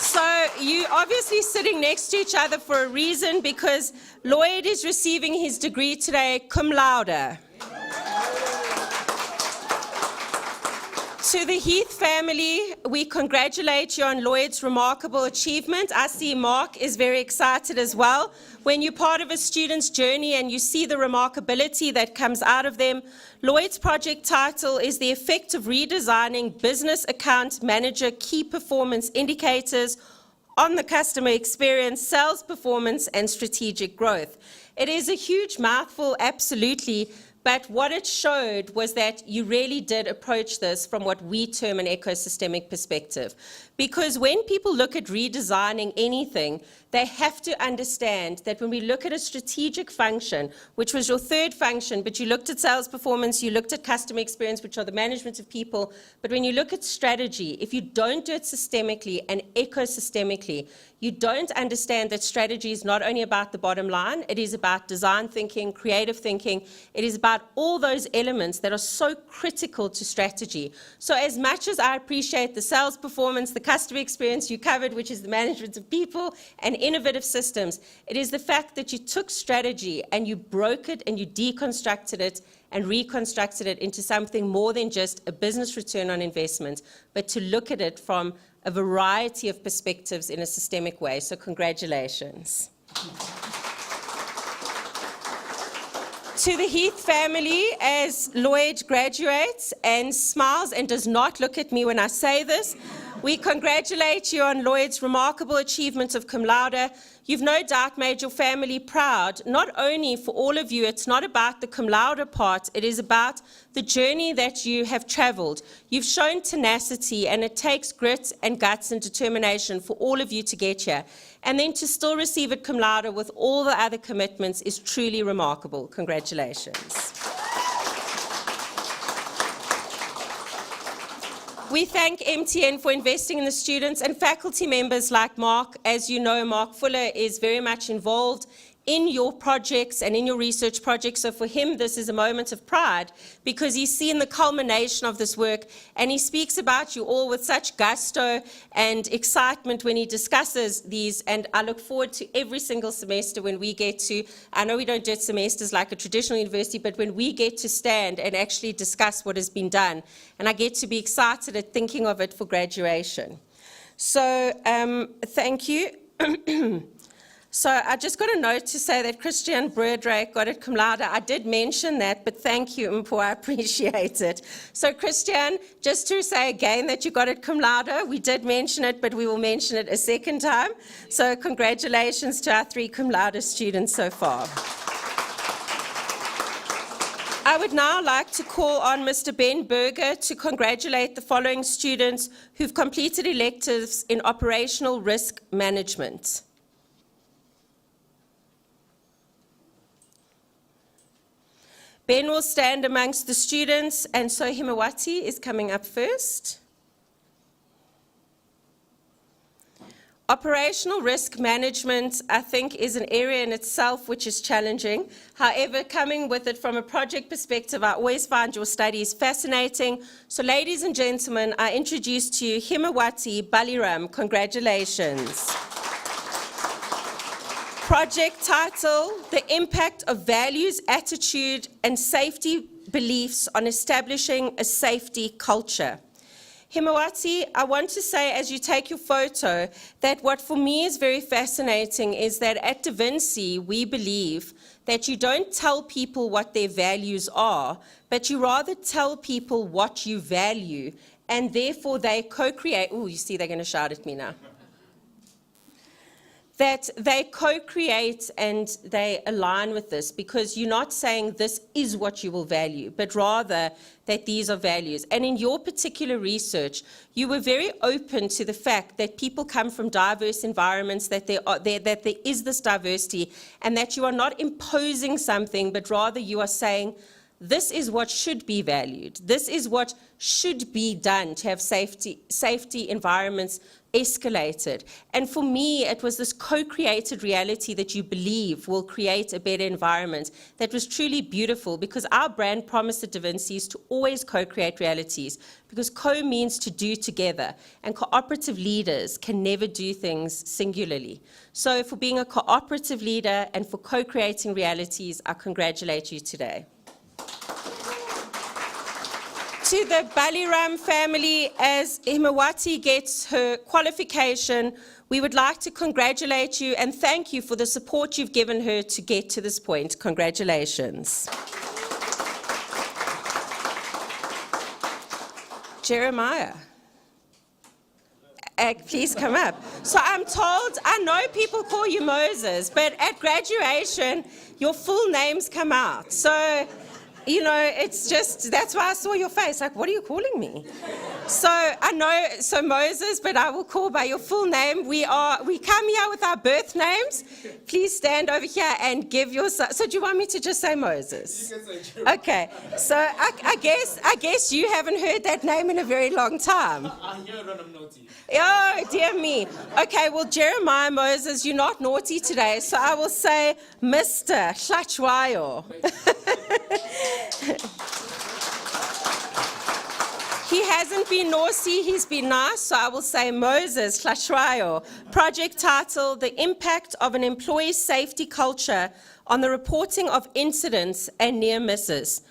So you obviously sitting next to each other for a reason, because Lloyd is receiving his degree today cum laude. To the Heath family, we congratulate you on Lloyd's remarkable achievement. I see Mark is very excited as well. When you're part of a student's journey and you see the remarkability that comes out of them, Lloyd's project title is The Effect of Redesigning Business Account Manager Key Performance Indicators on the Customer Experience, Sales Performance, and Strategic Growth. It is a huge mouthful, absolutely. But what it showed was that you really did approach this from what we term an ecosystemic perspective. Because when people look at redesigning anything, they have to understand that when we look at a strategic function, which was your third function, but you looked at sales performance, you looked at customer experience, which are the management of people, but when you look at strategy, if you don't do it systemically and ecosystemically, you don't understand that strategy is not only about the bottom line, it is about design thinking, creative thinking, it is about all those elements that are so critical to strategy. So as much as I appreciate the sales performance, the customer experience you covered, which is the management of people and innovative systems, it is the fact that you took strategy and you broke it and you deconstructed it and reconstructed it into something more than just a business return on investment, but to look at it from a variety of perspectives in a systemic way. So congratulations. To the Heath family, as Lloyd graduates and smiles and does not look at me when I say this, we congratulate you on Lloyd's remarkable achievement of cum laude. You've no doubt made your family proud. Not only for all of you, it's not about the cum laude part, it is about the journey that you have traveled. You've shown tenacity, and it takes grit and guts and determination for all of you to get here. And then to still receive it cum laude with all the other commitments is truly remarkable. Congratulations. We thank MTN for investing in the students and faculty members like Mark. As you know, Mark Fuller is very much involved in your projects and in your research projects. So for him, this is a moment of pride because he's seen the culmination of this work, and he speaks about you all with such gusto and excitement when he discusses these. And I look forward to every single semester when we get to, I know we don't do semesters like a traditional university, but when we get to stand and actually discuss what has been done. And I get to be excited at thinking of it for graduation. So thank you. So I just got a note to say that Christian Broerdrake got it cum laude. I did mention that, but thank you, Mpo, I appreciate it. So Christian, just to say again that you got it cum laude, we did mention it, but we will mention it a second time. So congratulations to our 3 cum laude students so far. I would now like to call on Mr. Ben Berger to congratulate the following students who've completed electives in operational risk management. Ben will stand amongst the students, and so Himawati is coming up first. Operational risk management, I think, is an area in itself which is challenging. However, coming with it from a project perspective, I always find your studies fascinating. So, ladies and gentlemen, I introduce to you Himawati Baliram. Congratulations. Project title, The Impact of Values, Attitude, and Safety Beliefs on Establishing a Safety Culture. Himawati, I want to say as you take your photo that what for me is very fascinating is that at Vinci we believe that you don't tell people what their values are, but you rather tell people what you value, and therefore they co-create. Oh, you see they're going to shout at me now. That they co-create and they align with this, because you're not saying this is what you will value, but rather that these are values. And in your particular research, you were very open to the fact that people come from diverse environments, that there is this diversity, and that you are not imposing something, but rather you are saying, this is what should be valued. This is what should be done to have safety environments escalated. And for me, it was this co-created reality that you believe will create a better environment that was truly beautiful, because our brand promise at Da Vinci is to always co-create realities, because co means to do together, and cooperative leaders can never do things singularly. So for being a cooperative leader and for co-creating realities, I congratulate you today. To the Baliram family, as Himawati gets her qualification, we would like to congratulate you and thank you for the support you've given her to get to this point. Congratulations. Jeremiah, please come up. So I'm told, I know people call you Moses, but at graduation, your full names come out. So, you know, it's just, that's why I saw your face, like, what are you calling me? So I know, so Moses, but I will call by your full name. We come here with our birth names. Please stand over here and give your, so do you want me to just say Moses?
You can say Jeremiah.
Okay, so I guess you haven't heard that name in a very long time.
I hear it when I'm naughty.
Oh, dear me. Okay, well, Jeremiah Moses, you're not naughty today, so I will say Mr. Hlachwayo. He hasn't been naughty, he's been nice, so I will say Moses Hlachwayo. Project title, The Impact of an Employee Safety Culture on the Reporting of Incidents and Near Misses.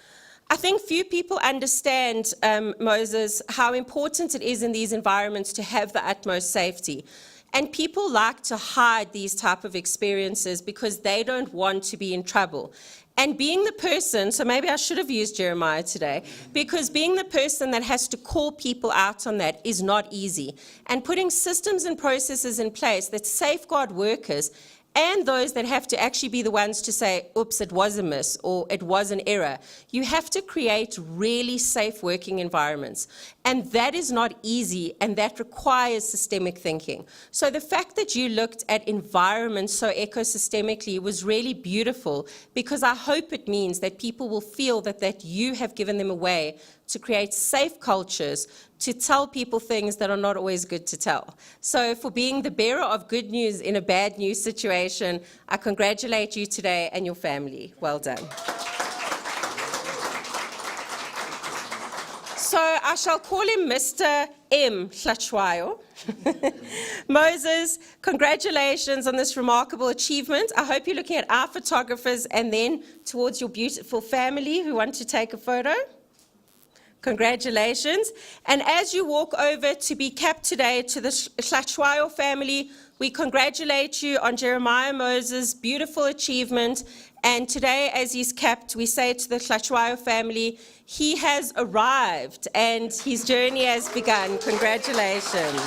I think few people understand, Moses, how important it is in these environments to have the utmost safety. And people like to hide these type of experiences because they don't want to be in trouble. And being the person, so maybe I should have used Jeremiah today, because being the person that has to call people out on that is not easy. And putting systems and processes in place that safeguard workers and those that have to actually be the ones to say, oops, it was a miss, or it was an error. You have to create really safe working environments. And that is not easy, and that requires systemic thinking. So the fact that you looked at environments so ecosystemically was really beautiful, because I hope it means that people will feel that you have given them a way to create safe cultures, to tell people things that are not always good to tell. So for being the bearer of good news in a bad news situation, I congratulate you today and your family. Well done. So I shall call him Mr. M. Hlachwayo. Moses, congratulations on this remarkable achievement. I hope you're looking at our photographers and then towards your beautiful family who want to take a photo. Congratulations. And as you walk over to be capped today to the Hlachwayo family, we congratulate you on Jeremiah Moses' beautiful achievement. And today, as he's capped, we say to the Hlachwayo family, he has arrived and his journey has begun. Congratulations.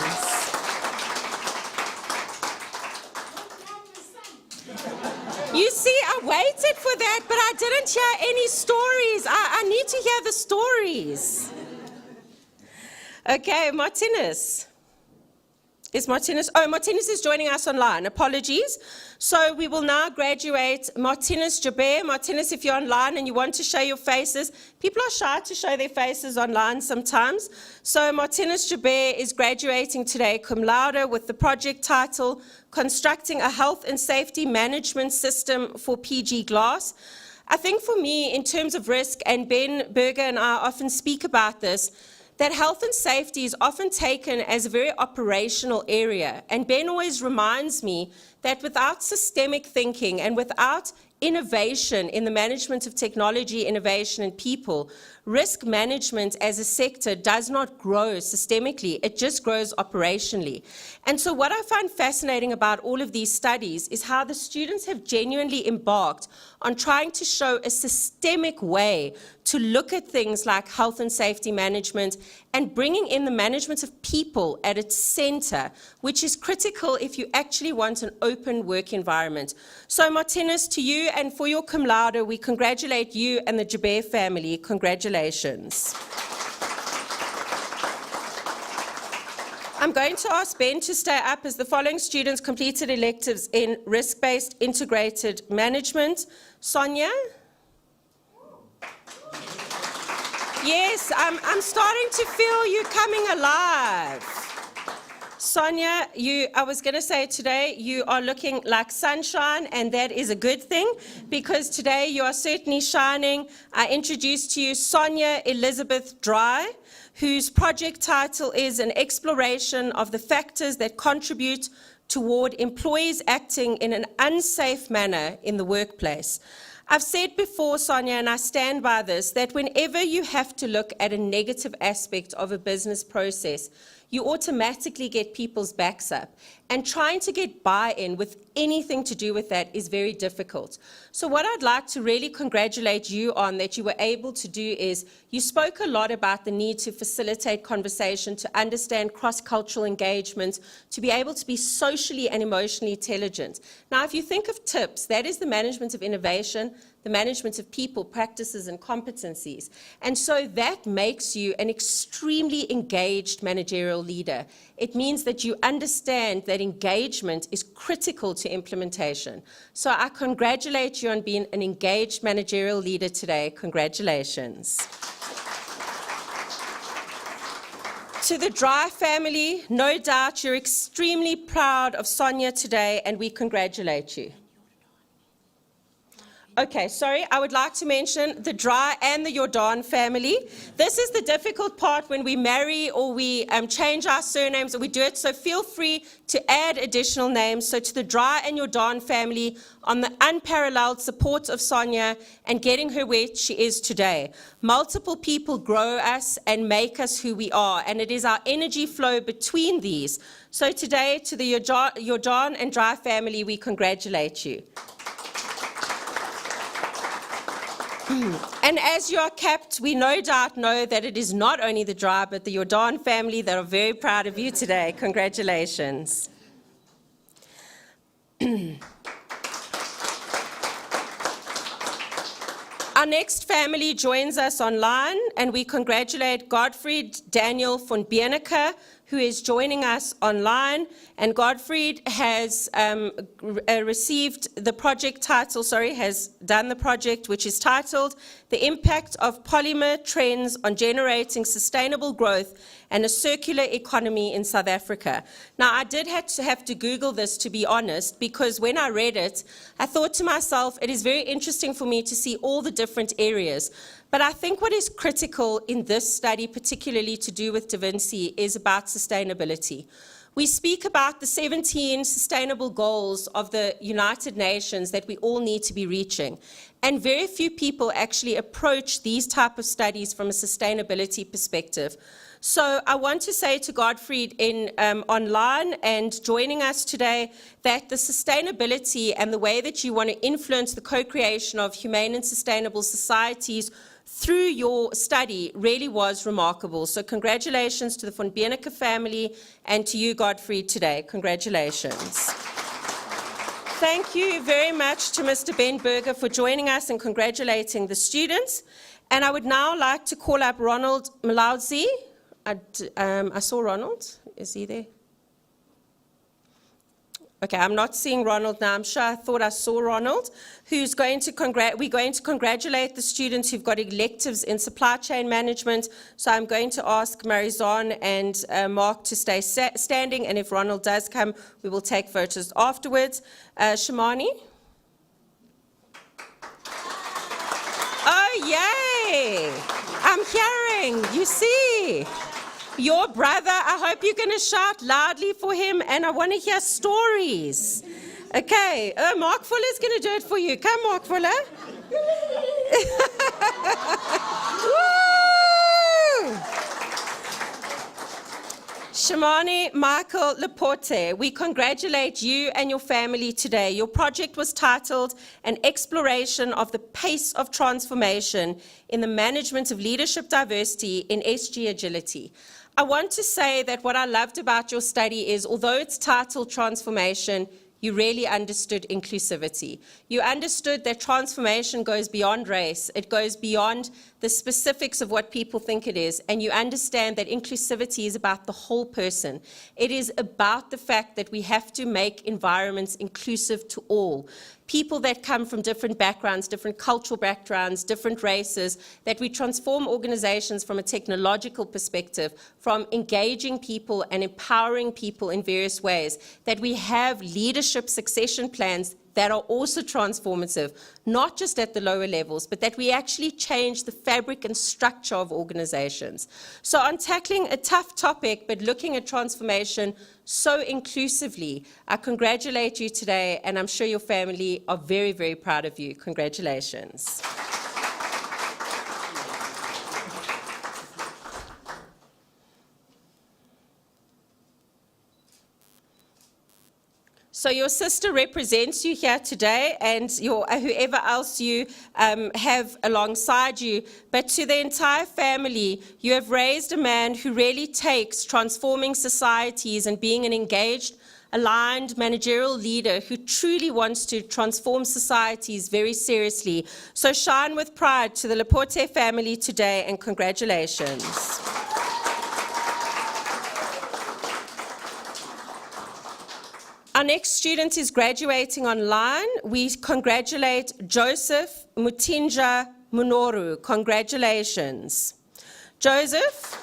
You see, I waited for that, but I didn't hear any stories. I need to hear the stories. Okay, Martinez. Is Martinez? Oh, Martinez is joining us online. Apologies. So we will now graduate Martinez Jaber. Martinez, if you're online and you want to show your faces, people are shy to show their faces online sometimes. So Martinez Jaber is graduating today cum laude with the project title, Constructing a Health and Safety Management System for PG Glass. I think for me, in terms of risk, and Ben Berger and I often speak about this, that health and safety is often taken as a very operational area. And Ben always reminds me that without systemic thinking and without innovation in the management of technology, innovation, and people, risk management as a sector does not grow systemically, it just grows operationally. And so what I find fascinating about all of these studies is how the students have genuinely embarked on trying to show a systemic way to look at things like health and safety management and bringing in the management of people at its center, which is critical if you actually want an open work environment. So Martinez, to you and for your cum laude, we congratulate you and the Jaber family. Congratulations. I'm going to ask Ben to stay up as the following students completed electives in risk-based integrated management. Sonia? Yes, I'm starting to feel you coming alive. Sonia, I was going to say today you are looking like sunshine, and that is a good thing because today you are certainly shining. I introduced to you Sonia Elizabeth Dry, whose project title is An Exploration of the Factors that Contribute Toward Employees Acting in an Unsafe Manner in the Workplace. I've said before, Sonia, and I stand by this, that whenever you have to look at a negative aspect of a business process, you automatically get people's backs up. And trying to get buy-in with anything to do with that is very difficult. So what I'd like to really congratulate you on that you were able to do is you spoke a lot about the need to facilitate conversation, to understand cross-cultural engagement, to be able to be socially and emotionally intelligent. Now, if you think of TIPS, that is the management of innovation, the management of people, practices, and competencies. And so that makes you an extremely engaged managerial leader. It means that you understand that engagement is critical to implementation. So I congratulate you on being an engaged managerial leader today. Congratulations. To the Dry family, no doubt you're extremely proud of Sonia today, and we congratulate you. Okay, sorry, I would like to mention the Dry and the Jordan family. This is the difficult part when we marry or we change our surnames, or we do it, so feel free to add additional names. So to the Dry and Jordan family, on the unparalleled support of Sonia and getting her where she is today. Multiple people grow us and make us who we are, and it is our energy flow between these. So today, to the Jordan and Dry family, we congratulate you. And as you are capped, we no doubt know that it is not only the Dry, but the Jordan family that are very proud of you today. Congratulations. Our next family joins us online, and we congratulate Gottfried Daniel von Bierneke, who is joining us online. And Gottfried has received the project title, has done the project, which is titled The Impact of Polymer Trends on Generating Sustainable Growth and a Circular Economy in South Africa. Now, I did have to Google this, to be honest, because when I read it, I thought to myself, it is very interesting for me to see all the different areas. But I think what is critical in this study, particularly to do with Da Vinci, is about sustainability. We speak about the 17 sustainable goals of the United Nations that we all need to be reaching. And very few people actually approach these type of studies from a sustainability perspective. So I want to say to Gottfried online and joining us today that the sustainability and the way that you want to influence the co-creation of humane and sustainable societies through your study really was remarkable. So congratulations to the von Bierneke family and to you, Gottfried, today. Congratulations. Thank you very much to Mr. Ben Berger for joining us and congratulating the students. And I would now like to call up Ronald Malaudzi. I saw Ronald. Is he there? Okay, I'm not seeing Ronald now. I'm sure I thought I saw Ronald, who's going to we're going to congratulate the students who've got electives in supply chain management. So I'm going to ask Marizon and Mark to stay standing, and if Ronald does come, we will take photos afterwards. Shimani? Oh, yay! I'm hearing, you see. Your brother, I hope you're going to shout loudly for him, and I want to hear stories. Okay, Mark Fuller's going to do it for you. Come, Mark Fuller. Woo! Shimani Michael Leporte, we congratulate you and your family today. Your project was titled An Exploration of the Pace of Transformation in the Management of Leadership Diversity in SG Agility. I want to say that what I loved about your study is, although it's titled Transformation, you really understood inclusivity. You understood that transformation goes beyond race. It goes beyond the specifics of what people think it is. And you understand that inclusivity is about the whole person. It is about the fact that we have to make environments inclusive to all. People that come from different backgrounds, different cultural backgrounds, different races, that we transform organizations from a technological perspective, from engaging people and empowering people in various ways, that we have leadership succession plans that are also transformative, not just at the lower levels, but that we actually change the fabric and structure of organizations. So on tackling a tough topic, but looking at transformation so inclusively, I congratulate you today, and I'm sure your family are very, very proud of you. Congratulations. So your sister represents you here today, and whoever else you have alongside you. But to the entire family, you have raised a man who really takes transforming societies and being an engaged, aligned managerial leader who truly wants to transform societies very seriously. So shine with pride to the Leporte family today, and congratulations. Our next student is graduating online. We congratulate Joseph Mutinja Munoru. Congratulations. Joseph,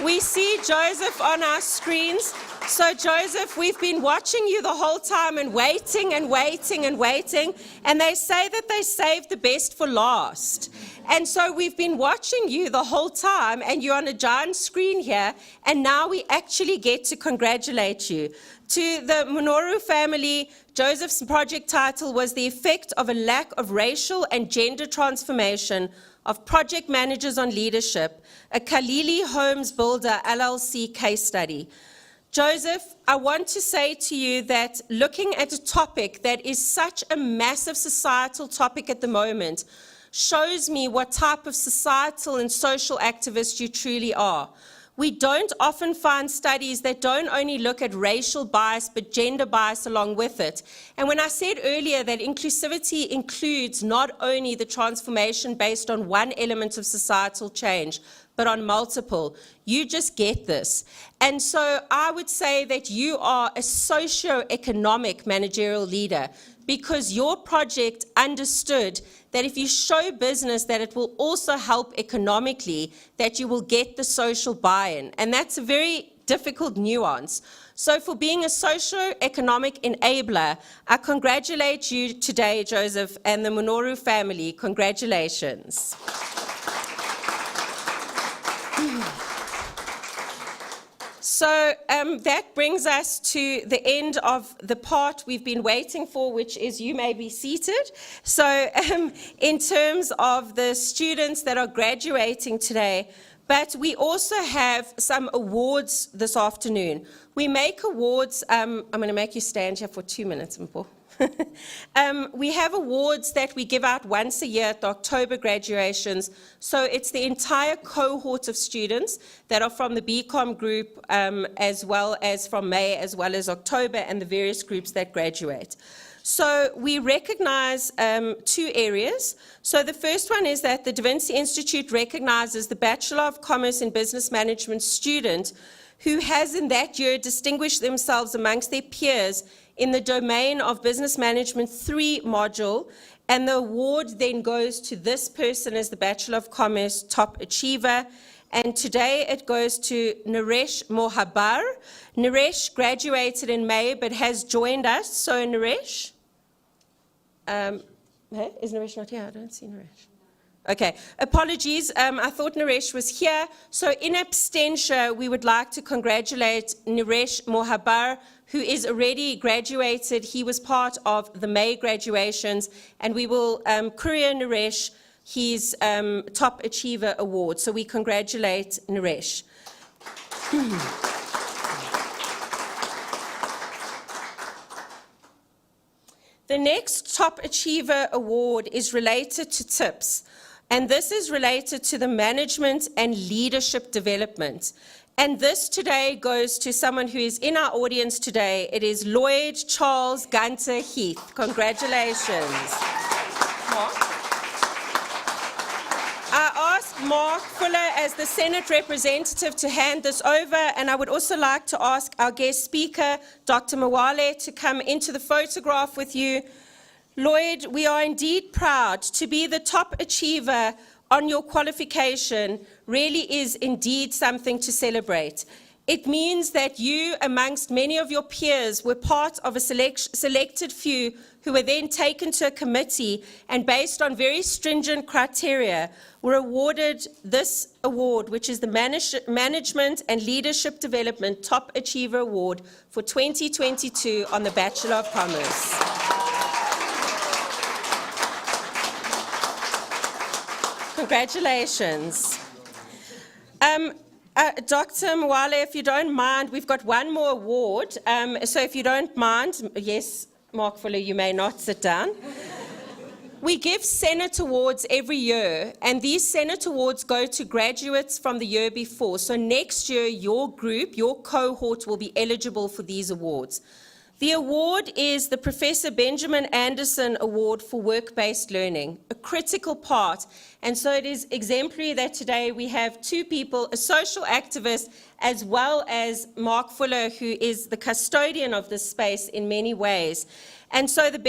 we see Joseph on our screens. So, Joseph, we've been watching you the whole time and waiting and waiting and waiting, and they say that they saved the best for last. And so we've been watching you the whole time, and you're on a giant screen here, and now we actually get to congratulate you. To the Minoru family, Joseph's project title was The Effect of a Lack of Racial and Gender Transformation of Project Managers on Leadership, a Kalili Homes Builder LLC case study. Joseph, I want to say to you that looking at a topic that is such a massive societal topic at the moment shows me what type of societal and social activist you truly are. We don't often find studies that don't only look at racial bias, but gender bias along with it. And when I said earlier that inclusivity includes not only the transformation based on one element of societal change, but on multiple, you just get this. And so I would say that you are a socio-economic managerial leader, because your project understood that if you show business that it will also help economically, that you will get the social buy-in. And that's a very difficult nuance. So for being a socio-economic enabler, I congratulate you today, Joseph, and the Minoru family. Congratulations. So that brings us to the end of the part we've been waiting for, which is you may be seated. So in terms of the students that are graduating today, but we also have some awards this afternoon. We make awards, I'm going to make you stand here for 2 minutes, Mpo. We have awards that we give out once a year at the October graduations. So it's the entire cohort of students that are from the BCom group, as well as from May, as well as October, and the various groups that graduate. So we recognize 2 areas. So the first one is that the Vinci Institute recognizes the Bachelor of Commerce in Business Management student who has in that year distinguished themselves amongst their peers in the domain of Business Management 3 module, and the award then goes to this person as the Bachelor of Commerce Top Achiever. And today it goes to Naresh Mohabar. Naresh graduated in May but has joined us. So Naresh? Hey, is Naresh not here? I don't see Naresh. Okay, apologies. I thought Naresh was here. So in absentia, we would like to congratulate Naresh Mohabar, who is already graduated. He was part of the May graduations, and we will courier Naresh his Top Achiever Award. So we congratulate Naresh. The next Top Achiever Award is related to tips. And this is related to the management and leadership development. And this today goes to someone who is in our audience today. It is Lloyd Charles Gunter Heath. Congratulations. Mark? I asked Mark Fuller as the Senate representative to hand this over, and I would also like to ask our guest speaker, Dr. Mwale, to come into the photograph with you. Lloyd, we are indeed proud to be the top achiever on your qualification. Really is indeed something to celebrate. It means that you, amongst many of your peers, were part of a selected few who were then taken to a committee and based on very stringent criteria were awarded this award, which is the Management and Leadership Development Top Achiever Award for 2022 on the Bachelor of Commerce. Congratulations. Dr. Mwale, if you don't mind, we've got one more award. So if you don't mind, yes, Mark Fuller, you may not sit down. We give Senate Awards every year, and these Senate Awards go to graduates from the year before. So next year, your group, your cohort will be eligible for these awards. The award is the Professor Benjamin Anderson Award for Work-Based Learning, a critical part. And so it is exemplary that today we have 2 people, a social activist, as well as Mark Fuller, who is the custodian of this space in many ways. And so the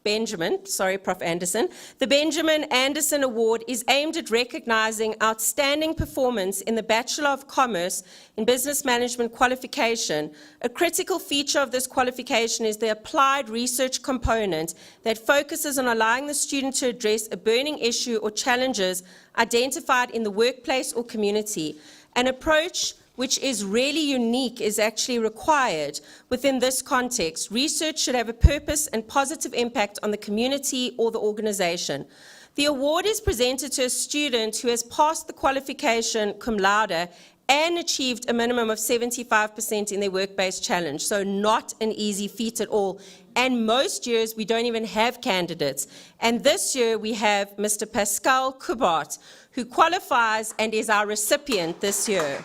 Benjamin, sorry, Prof. Anderson. The Benjamin Anderson Award is aimed at recognizing outstanding performance in the Bachelor of Commerce in Business Management qualification. A critical feature of this qualification is the applied research component that focuses on allowing the student to address a burning issue or challenges identified in the workplace or community. An approach which is really unique is actually required within this context. Research should have a purpose and positive impact on the community or the organization. The award is presented to a student who has passed the qualification cum laude and achieved a minimum of 75% in their work-based challenge, so not an easy feat at all. And most years, we don't even have candidates. And this year, we have Mr. Pascal Kubart, who qualifies and is our recipient this year.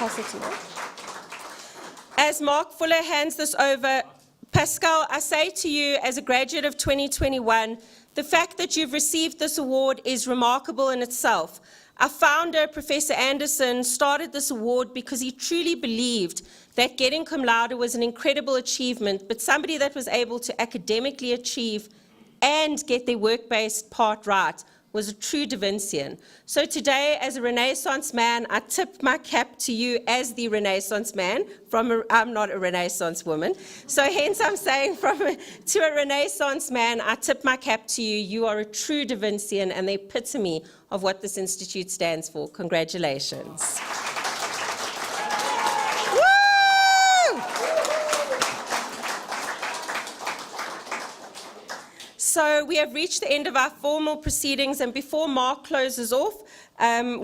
Pass it to Mark. As Mark Fuller hands this over, Pascal, I say to you, as a graduate of 2021, the fact that you've received this award is remarkable in itself. Our founder, Professor Anderson, started this award because he truly believed that getting cum laude was an incredible achievement, but somebody that was able to academically achieve and get their work-based part right was a true Da Vincian. So today, as a Renaissance man, I tip my cap to you as the Renaissance man. I'm not a Renaissance woman, so hence I'm saying to a Renaissance man, I tip my cap to you. You are a true Da Vincian and the epitome of what this institute stands for. Congratulations. So we have reached the end of our formal proceedings, and before Mark closes off,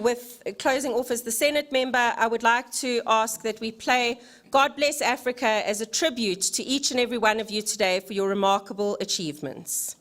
with closing off as the Senate member, I would like to ask that we play God Bless Africa as a tribute to each and every one of you today for your remarkable achievements.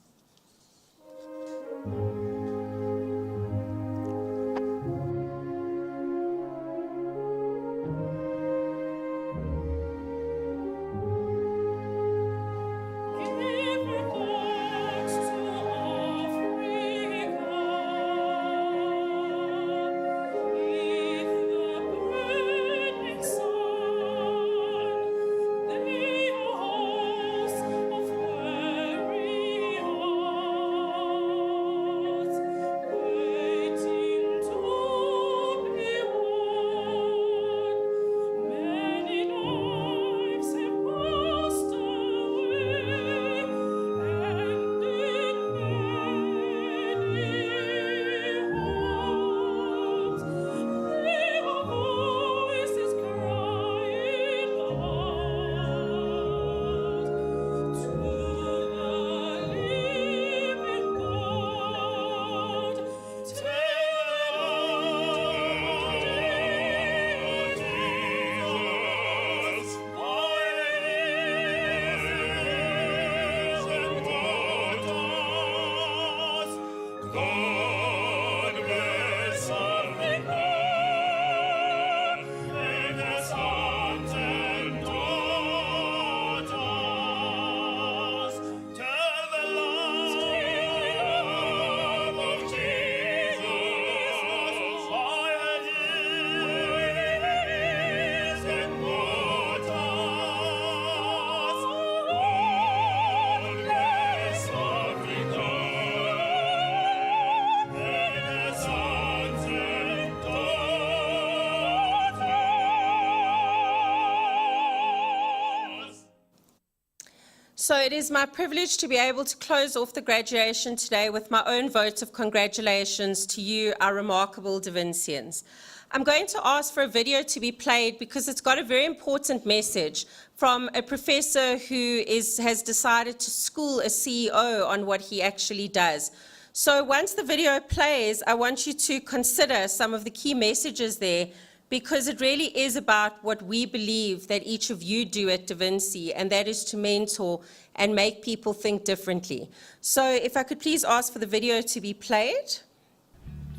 So it is my privilege to be able to close off the graduation today with my own vote of congratulations to you, our remarkable Da Vincians. I'm going to ask for a video to be played because it's got a very important message from a professor who has decided to school a CEO on what he actually does. So once the video plays, I want you to consider some of the key messages there, because it really is about what we believe that each of you do at Da Vinci, and that is to mentor and make people think differently. So if I could please ask for the video to be played.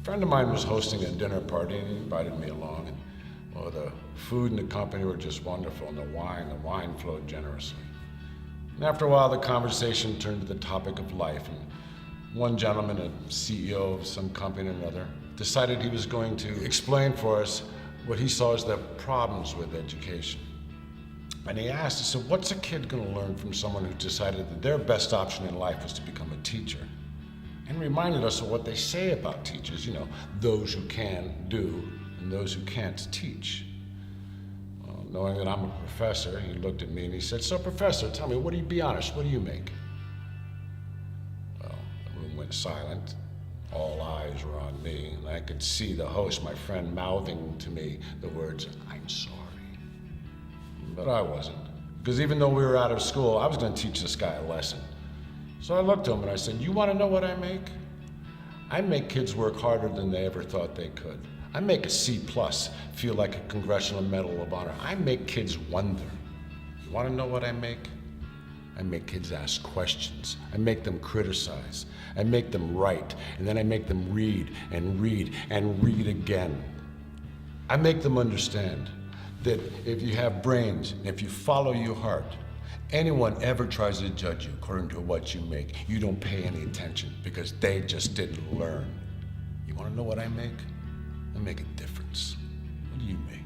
A friend of mine was hosting a dinner party and he invited me along. And, the food and the company were just wonderful, and the wine flowed generously. And after a while, the conversation turned to the topic of life. And one gentleman, a CEO of some company or another, decided he was going to explain for us what he saw as the problems with education. And he asked, he said, what's a kid going to learn from someone who decided that their best option in life was to become a teacher? And reminded us of what they say about teachers, those who can do and those who can't teach. Well, knowing that I'm a professor, he looked at me and he said, so professor, tell me, be honest, what do you make? Well, the room went silent. All eyes were on me, and I could see the host, my friend, mouthing to me the words, I'm sorry. But I wasn't, because even though we were out of school, I was going to teach this guy a lesson. So I looked to him and I said, you want to know what I make? I make kids work harder than they ever thought they could. I make a C+ feel like a Congressional Medal of Honor. I make kids wonder. You want to know what I make? I make kids ask questions. I make them criticize. I make them write, and then I make them read and read and read again. I make them understand that if you have brains and if you follow your heart, anyone ever tries to judge you according to what you make, you don't pay any attention because they just didn't learn. You want to know what I make? I make a difference. What do you make?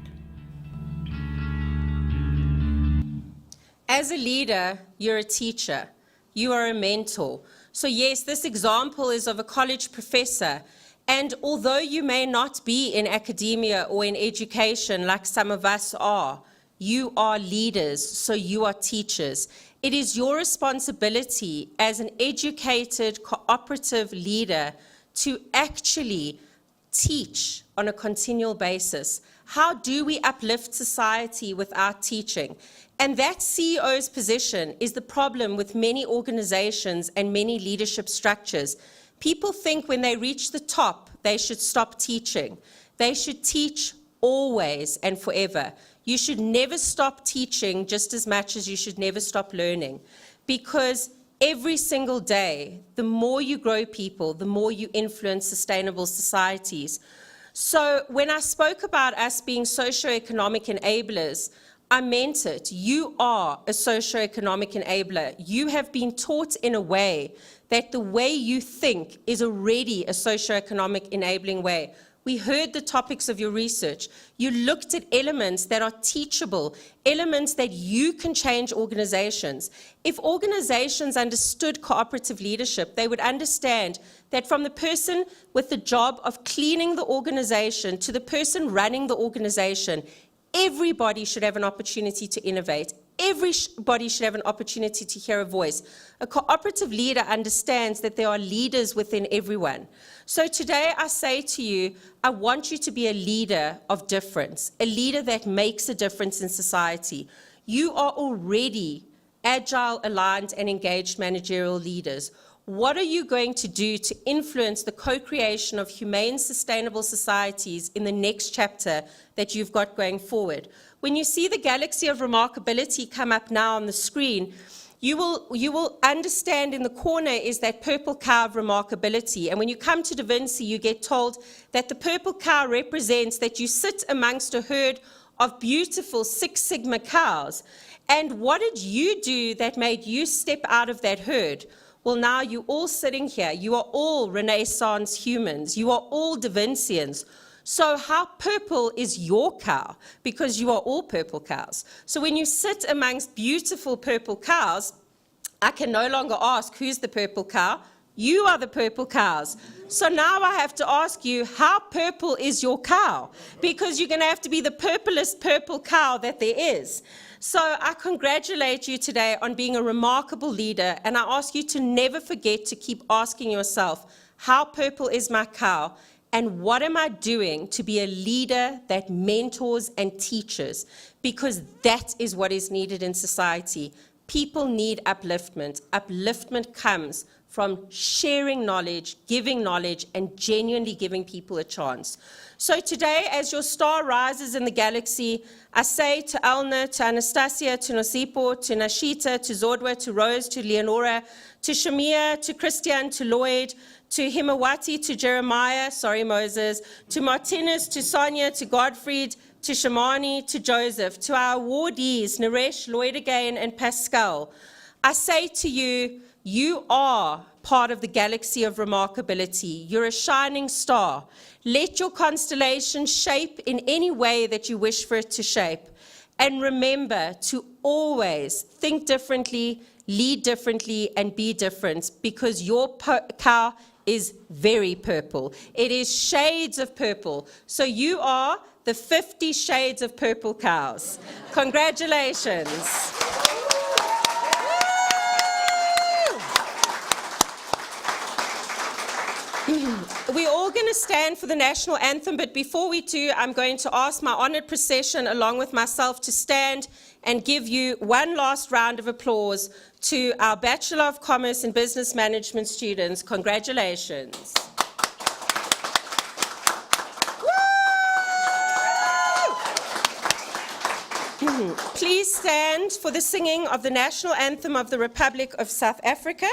As a leader, you're a teacher. You are a mentor. So yes, this example is of a college professor. And although you may not be in academia or in education like some of us are, you are leaders, so you are teachers. It is your responsibility as an educated, cooperative leader to actually teach on a continual basis. How do we uplift society without teaching? And that CEO's position is the problem with many organizations and many leadership structures. People think when they reach the top, they should stop teaching. They should teach always and forever. You should never stop teaching just as much as you should never stop learning. Because every single day, the more you grow people, the more you influence sustainable societies. So when I spoke about us being socioeconomic enablers, I meant it. You are a socioeconomic enabler. You have been taught in a way that the way you think is already a socioeconomic enabling way. We heard the topics of your research. You looked at elements that are teachable, elements that you can change organizations. If organizations understood cooperative leadership, they would understand that from the person with the job of cleaning the organization to the person running the organization, everybody should have an opportunity to innovate. Everybody should have an opportunity to hear a voice. A cooperative leader understands that there are leaders within everyone. So today I say to you, I want you to be a leader of difference, a leader that makes a difference in society. You are already agile, aligned, and engaged managerial leaders. What are you going to do to influence the co-creation of humane, sustainable societies in the next chapter that you've got going forward? When you see the galaxy of remarkability come up now on the screen, you will understand in the corner is that purple cow of remarkability. And when you come to Vinci, you get told that the purple cow represents that you sit amongst a herd of beautiful Six Sigma cows. And what did you do that made you step out of that herd? Well, now you're all sitting here. You are all Renaissance humans. You are all Da Vincians. So how purple is your cow? Because you are all purple cows. So when you sit amongst beautiful purple cows, I can no longer ask, who's the purple cow? You are the purple cows. So now I have to ask you, how purple is your cow? Because you're going to have to be the purplest purple cow that there is. So I congratulate you today on being a remarkable leader, and I ask you to never forget to keep asking yourself, how purple is my cow? And what am I doing to be a leader that mentors and teaches? Because that is what is needed in society. People need upliftment. Upliftment comes from sharing knowledge, and genuinely giving people a chance. So today, as your star rises in the galaxy, I say to Elna, to Anastasia, to Nosipo, to Nashita, to Zodwa, to Rose, to Leonora, to Shamia, to Christian, to Lloyd, to Himawati, to Jeremiah, sorry Moses, to Martinez, to Sonia, to Godfried, to Shamani, to Joseph, to our awardees, Naresh, Lloyd again, and Pascal. I say to you, you are part of the galaxy of remarkability. You're a shining star. Let your constellation shape in any way that you wish for it to shape. And remember to always think differently, lead differently, and be different, because your cow is very purple. It is shades of purple. So you are the 50 shades of purple cows. Congratulations. We're all going to stand for the national anthem, but before we do, I'm going to ask my honored procession along with myself to stand and give you one last round of applause to our Bachelor of Commerce and Business Management students. Congratulations. Please stand for the singing of the national anthem of the Republic of South Africa.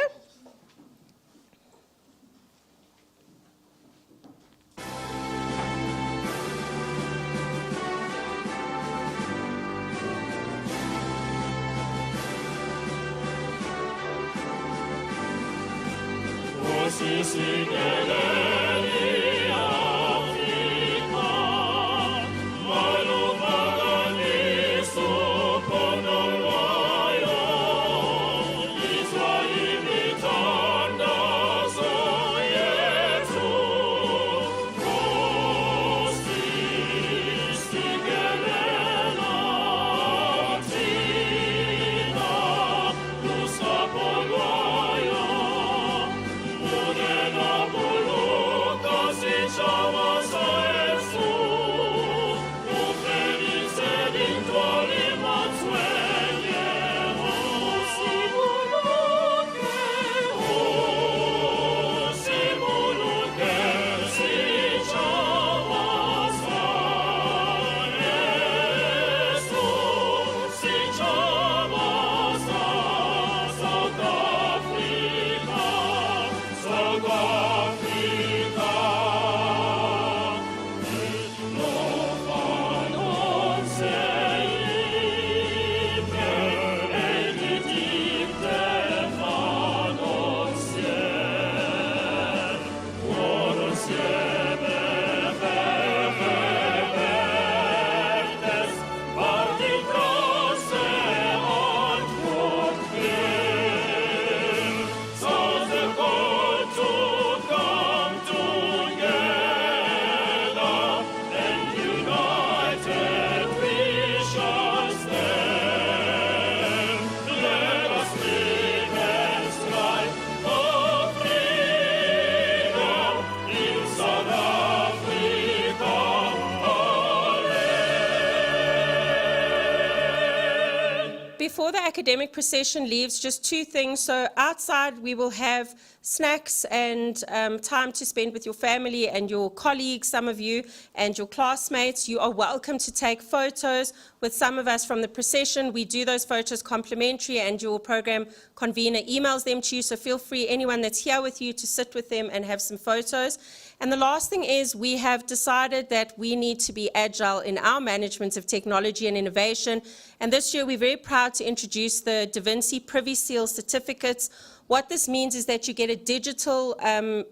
Before the academic procession leaves, just two things. So outside we will have snacks and time to spend with your family and your colleagues, some of you, and your classmates. You are welcome to take photos with some of us from the procession. We do those photos complimentary, and your program convener emails them to you, so feel free, anyone that's here with you, to sit with them and have some photos. And the last thing is, we have decided that we need to be agile in our management of technology and innovation. And this year, we're very proud to introduce the Vinci Privy Seal certificates. What this means is that you get a digital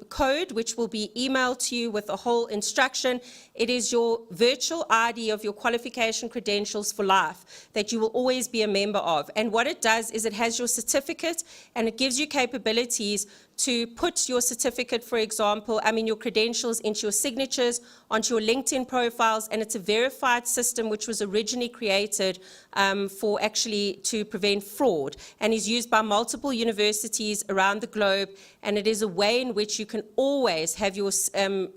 code which will be emailed to you with a whole instruction. It is your virtual ID of your qualification credentials for life that you will always be a member of. And what it does is it has your certificate, and it gives you capabilities to put your certificate, for example, your credentials into your signatures, onto your LinkedIn profiles, and it's a verified system which was originally created for actually to prevent fraud, and is used by multiple universities around the globe, and it is a way in which you can always have your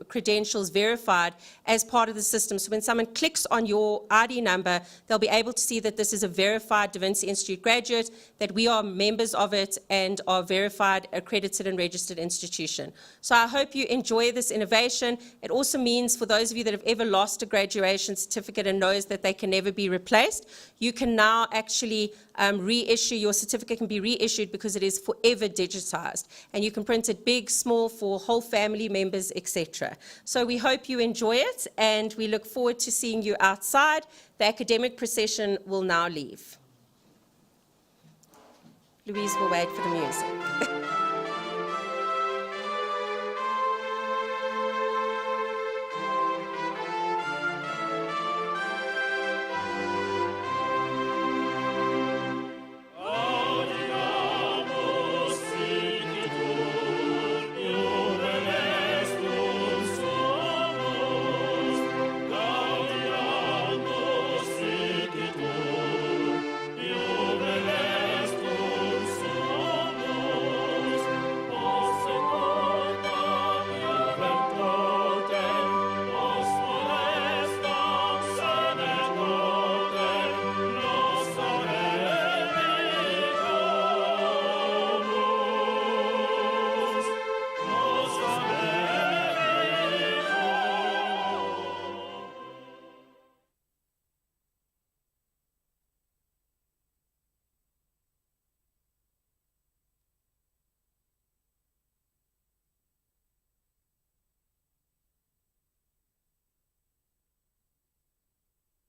credentials verified as part of the system. So when someone clicks on your ID number, they'll be able to see that this is a verified Da Vinci Institute graduate, that we are members of it and are verified, accredited and registered institution. So I hope you enjoy this innovation. It also means for those of you that have ever lost a graduation certificate and knows that they can never be replaced, you can now actually reissue, your certificate can be reissued because it is forever digitized. And you can print it big, small, for whole family members, etc. So we hope you enjoy it, and we look forward to seeing you outside. The academic procession will now leave. Louise will wait for the music.